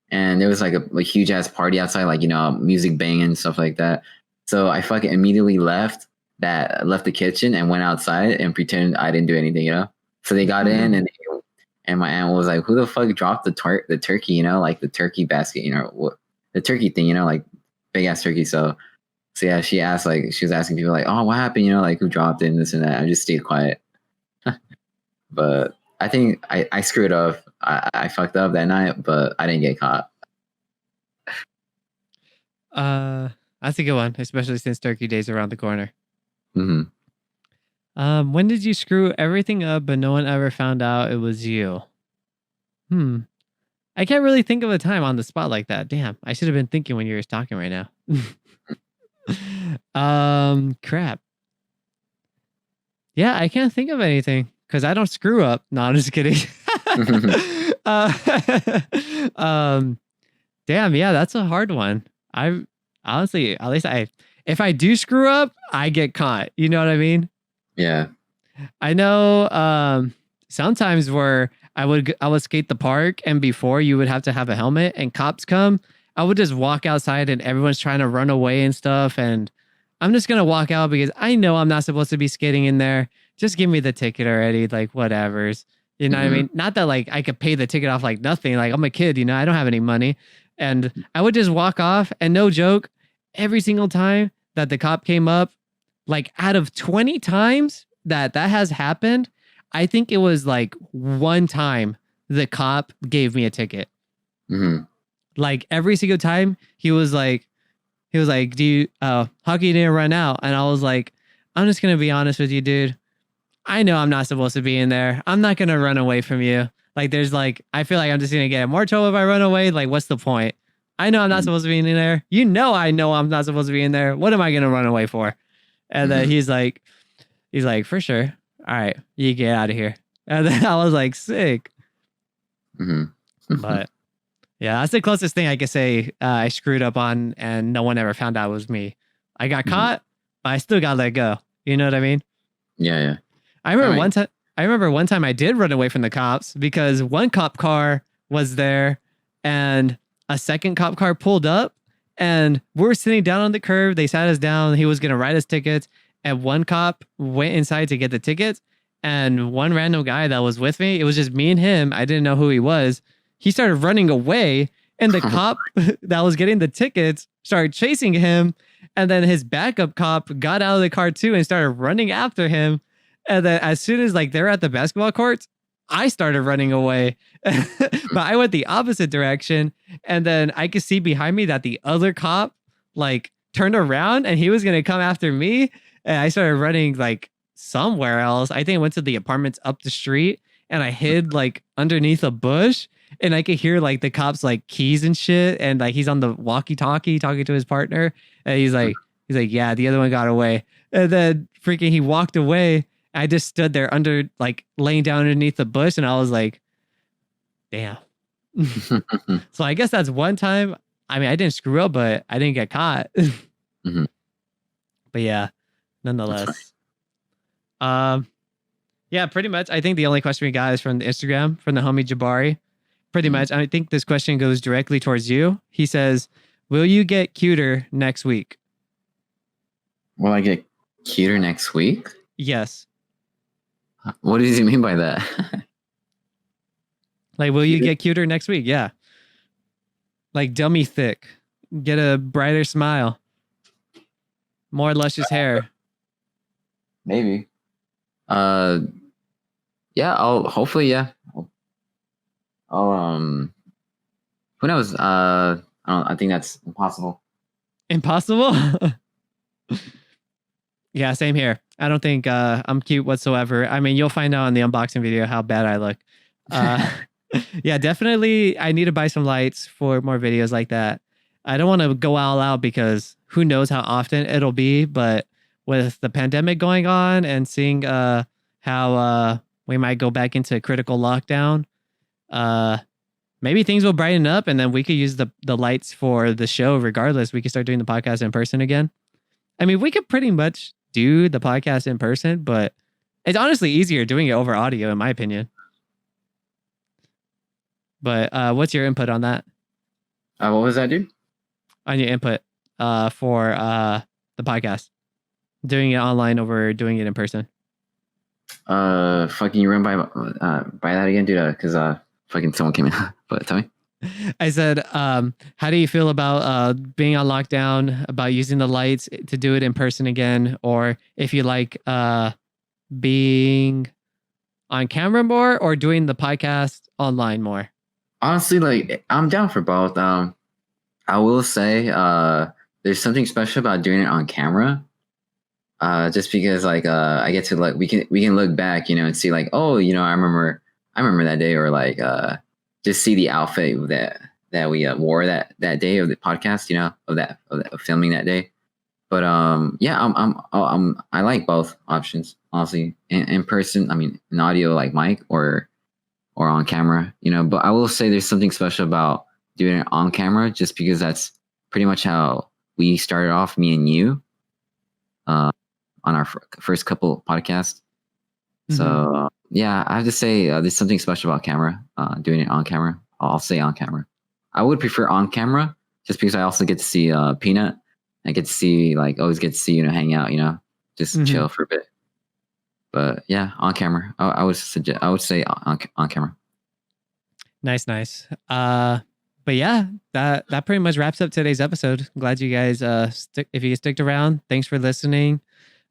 B: and there was like a huge ass party outside, like, you know, music banging and stuff like that. So I fucking immediately left the kitchen and went outside and pretended I didn't do anything, you know. So they got in, and my aunt was like, "Who the fuck dropped the turkey? You know, like the turkey basket, you know, what the turkey thing, you know, like big ass turkey." So yeah, she asked, like, she was asking people like, "Oh, what happened? You know, like who dropped it and this and that." I just stayed quiet. But I think I screwed up. I fucked up that night, but I didn't get caught.
A: That's a good one, especially since Turkey Day's around the corner.
B: Mm-hmm.
A: When did you screw everything up, but no one ever found out it was you? I can't really think of a time on the spot like that. Damn, I should have been thinking when you were talking right now. Crap. Yeah, I can't think of anything because I don't screw up. No, I'm just kidding. Damn, yeah, that's a hard one. I honestly, at least if I do screw up, I get caught. You know what I mean?
B: Yeah.
A: I know sometimes where I would skate the park, and before you would have to have a helmet and cops come, I would just walk outside and everyone's trying to run away and stuff, and I'm just gonna walk out because I know I'm not supposed to be skating in there. Just give me the ticket already, like whatever's. You know what I mean? Not that like I could pay the ticket off like nothing. Like I'm a kid, you know, I don't have any money. And I would just walk off, and no joke, every single time that the cop came up, like out of 20 times that has happened, I think it was like one time the cop gave me a ticket. Like every single time he was like, "Do you, how come you didn't run out?" And I was like, "I'm just going to be honest with you, dude. I know I'm not supposed to be in there. I'm not going to run away from you. Like there's like, I feel like I'm just gonna get in more trouble if I run away. Like, what's the point? I know I'm not supposed to be in there. I know I'm not supposed to be in there. What am I gonna run away for? And then he's like, for sure. All right, you get out of here. And then I was like, sick. But yeah, that's the closest thing I could say I screwed up on, and no one ever found out it was me. I got caught, but I still got let go. You know what I mean?
B: Yeah.
A: I remember one time I did run away from the cops because one cop car was there and a second cop car pulled up and we're sitting down on the curb. They sat us down. He was going to write us tickets. And one cop went inside to get the tickets. And one random guy that was with me, it was just me and him. I didn't know who he was. He started running away. And the cop that was getting the tickets started chasing him. And then his backup cop got out of the car too and started running after him. And then as soon as like they're at the basketball courts, I started running away, but I went the opposite direction. And then I could see behind me that the other cop like turned around and he was going to come after me. And I started running like somewhere else. I think I went to the apartments up the street and I hid like underneath a bush and I could hear like the cops like keys and shit. And like he's on the walkie talkie talking to his partner. And he's like, yeah, the other one got away. And then freaking he walked away. I just stood there under, like, laying down underneath the bush, and I was like, damn. So I guess that's one time. I mean, I didn't screw up, but I didn't get caught. But yeah, nonetheless. Yeah, pretty much. I think the only question we got is from the Instagram, from the homie Jabari. Pretty much. I think this question goes directly towards you. He says, will you get cuter next week?
B: Will I get cuter next week?
A: Yes.
B: What does he mean by that?
A: Like, will you get cuter next week? Yeah. Like dummy thick. Get a brighter smile. More luscious hair.
B: Maybe. Yeah, I'll hopefully, yeah. I'll who knows? I think that's impossible.
A: Impossible? Yeah, same here. I don't think I'm cute whatsoever. I mean, you'll find out in the unboxing video how bad I look. Yeah, definitely. I need to buy some lights for more videos like that. I don't want to go all out because who knows how often it'll be. But with the pandemic going on and seeing how we might go back into critical lockdown, maybe things will brighten up and then we could use the lights for the show regardless. We could start doing the podcast in person again. I mean, we could pretty much do the podcast in person, but it's honestly easier doing it over audio, in my opinion. But what's your input on that?
B: What was that, dude?
A: On your input for the podcast, doing it online over doing it in person.
B: Fucking you run by that again, dude? Because fucking someone came in. But tell me.
A: I said, how do you feel about being on lockdown, about using the lights to do it in person again, or if you like being on camera more or doing the podcast online more?
B: Honestly, like I'm down for both. I will say there's something special about doing it on camera. Just because like I get to like we can look back, you know, and see like, oh, you know, I remember that day, or like just see the outfit that we wore that day of the podcast, you know, of filming that day. But yeah, I like both options, honestly. In person, I mean, in audio like mic or on camera, you know. But I will say there's something special about doing it on camera, just because that's pretty much how we started off, me and you, on our first couple podcasts. Mm-hmm. So yeah, I have to say there's something special about camera, doing it on camera. I'll say on camera. I would prefer on camera just because I also get to see Peanut. I get to see, like, always get to see, you know, hang out, you know, just chill for a bit. But yeah, on camera. I would say on camera.
A: Nice. But yeah, that pretty much wraps up today's episode. I'm glad you guys if you sticked around. Thanks for listening.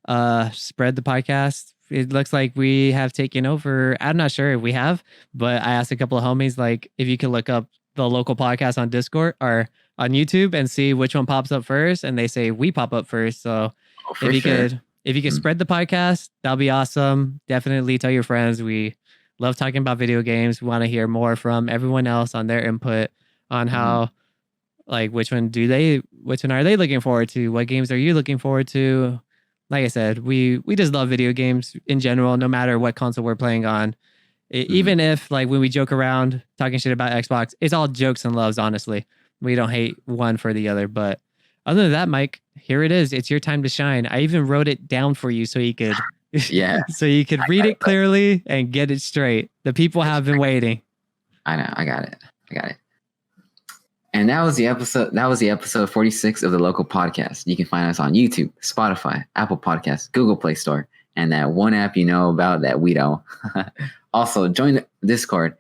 A: Spread the podcast. It looks like we have taken over. I'm not sure if we have, but I asked a couple of homies, like, if you could look up the local podcast on Discord or on YouTube and see which one pops up first, and they say we pop up first. So if you could spread the podcast, that'll be awesome. Definitely tell your friends. We love talking about video games. We want to hear more from everyone else on their input on how, like, which one are they looking forward to? What games are you looking forward to? Like I said, we just love video games in general, no matter what console we're playing on. Even if, like, when we joke around talking shit about Xbox, it's all jokes and loves, honestly. We don't hate one for the other. But other than that, Mike, here it is. It's your time to shine. I even wrote it down for you so you could so you could read it clearly and get it straight. The people have been waiting.
B: I know. I got it. And that was the episode 46 of the Local Podcast. You can find us on YouTube, Spotify, Apple Podcasts, Google Play Store, and that one app you know about that we don't. Also, join the Discord.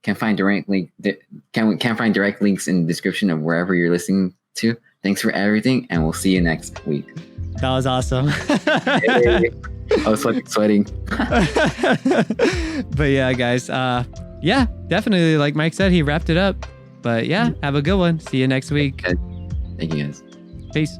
B: Can find direct links in the description of wherever you're listening to. Thanks for everything, and we'll see you next week.
A: That was awesome.
B: Hey, I was sweating.
A: But yeah, guys. Definitely. Like Mike said, he wrapped it up. But yeah, have a good one. See you next week.
B: Thank you, guys.
A: Peace.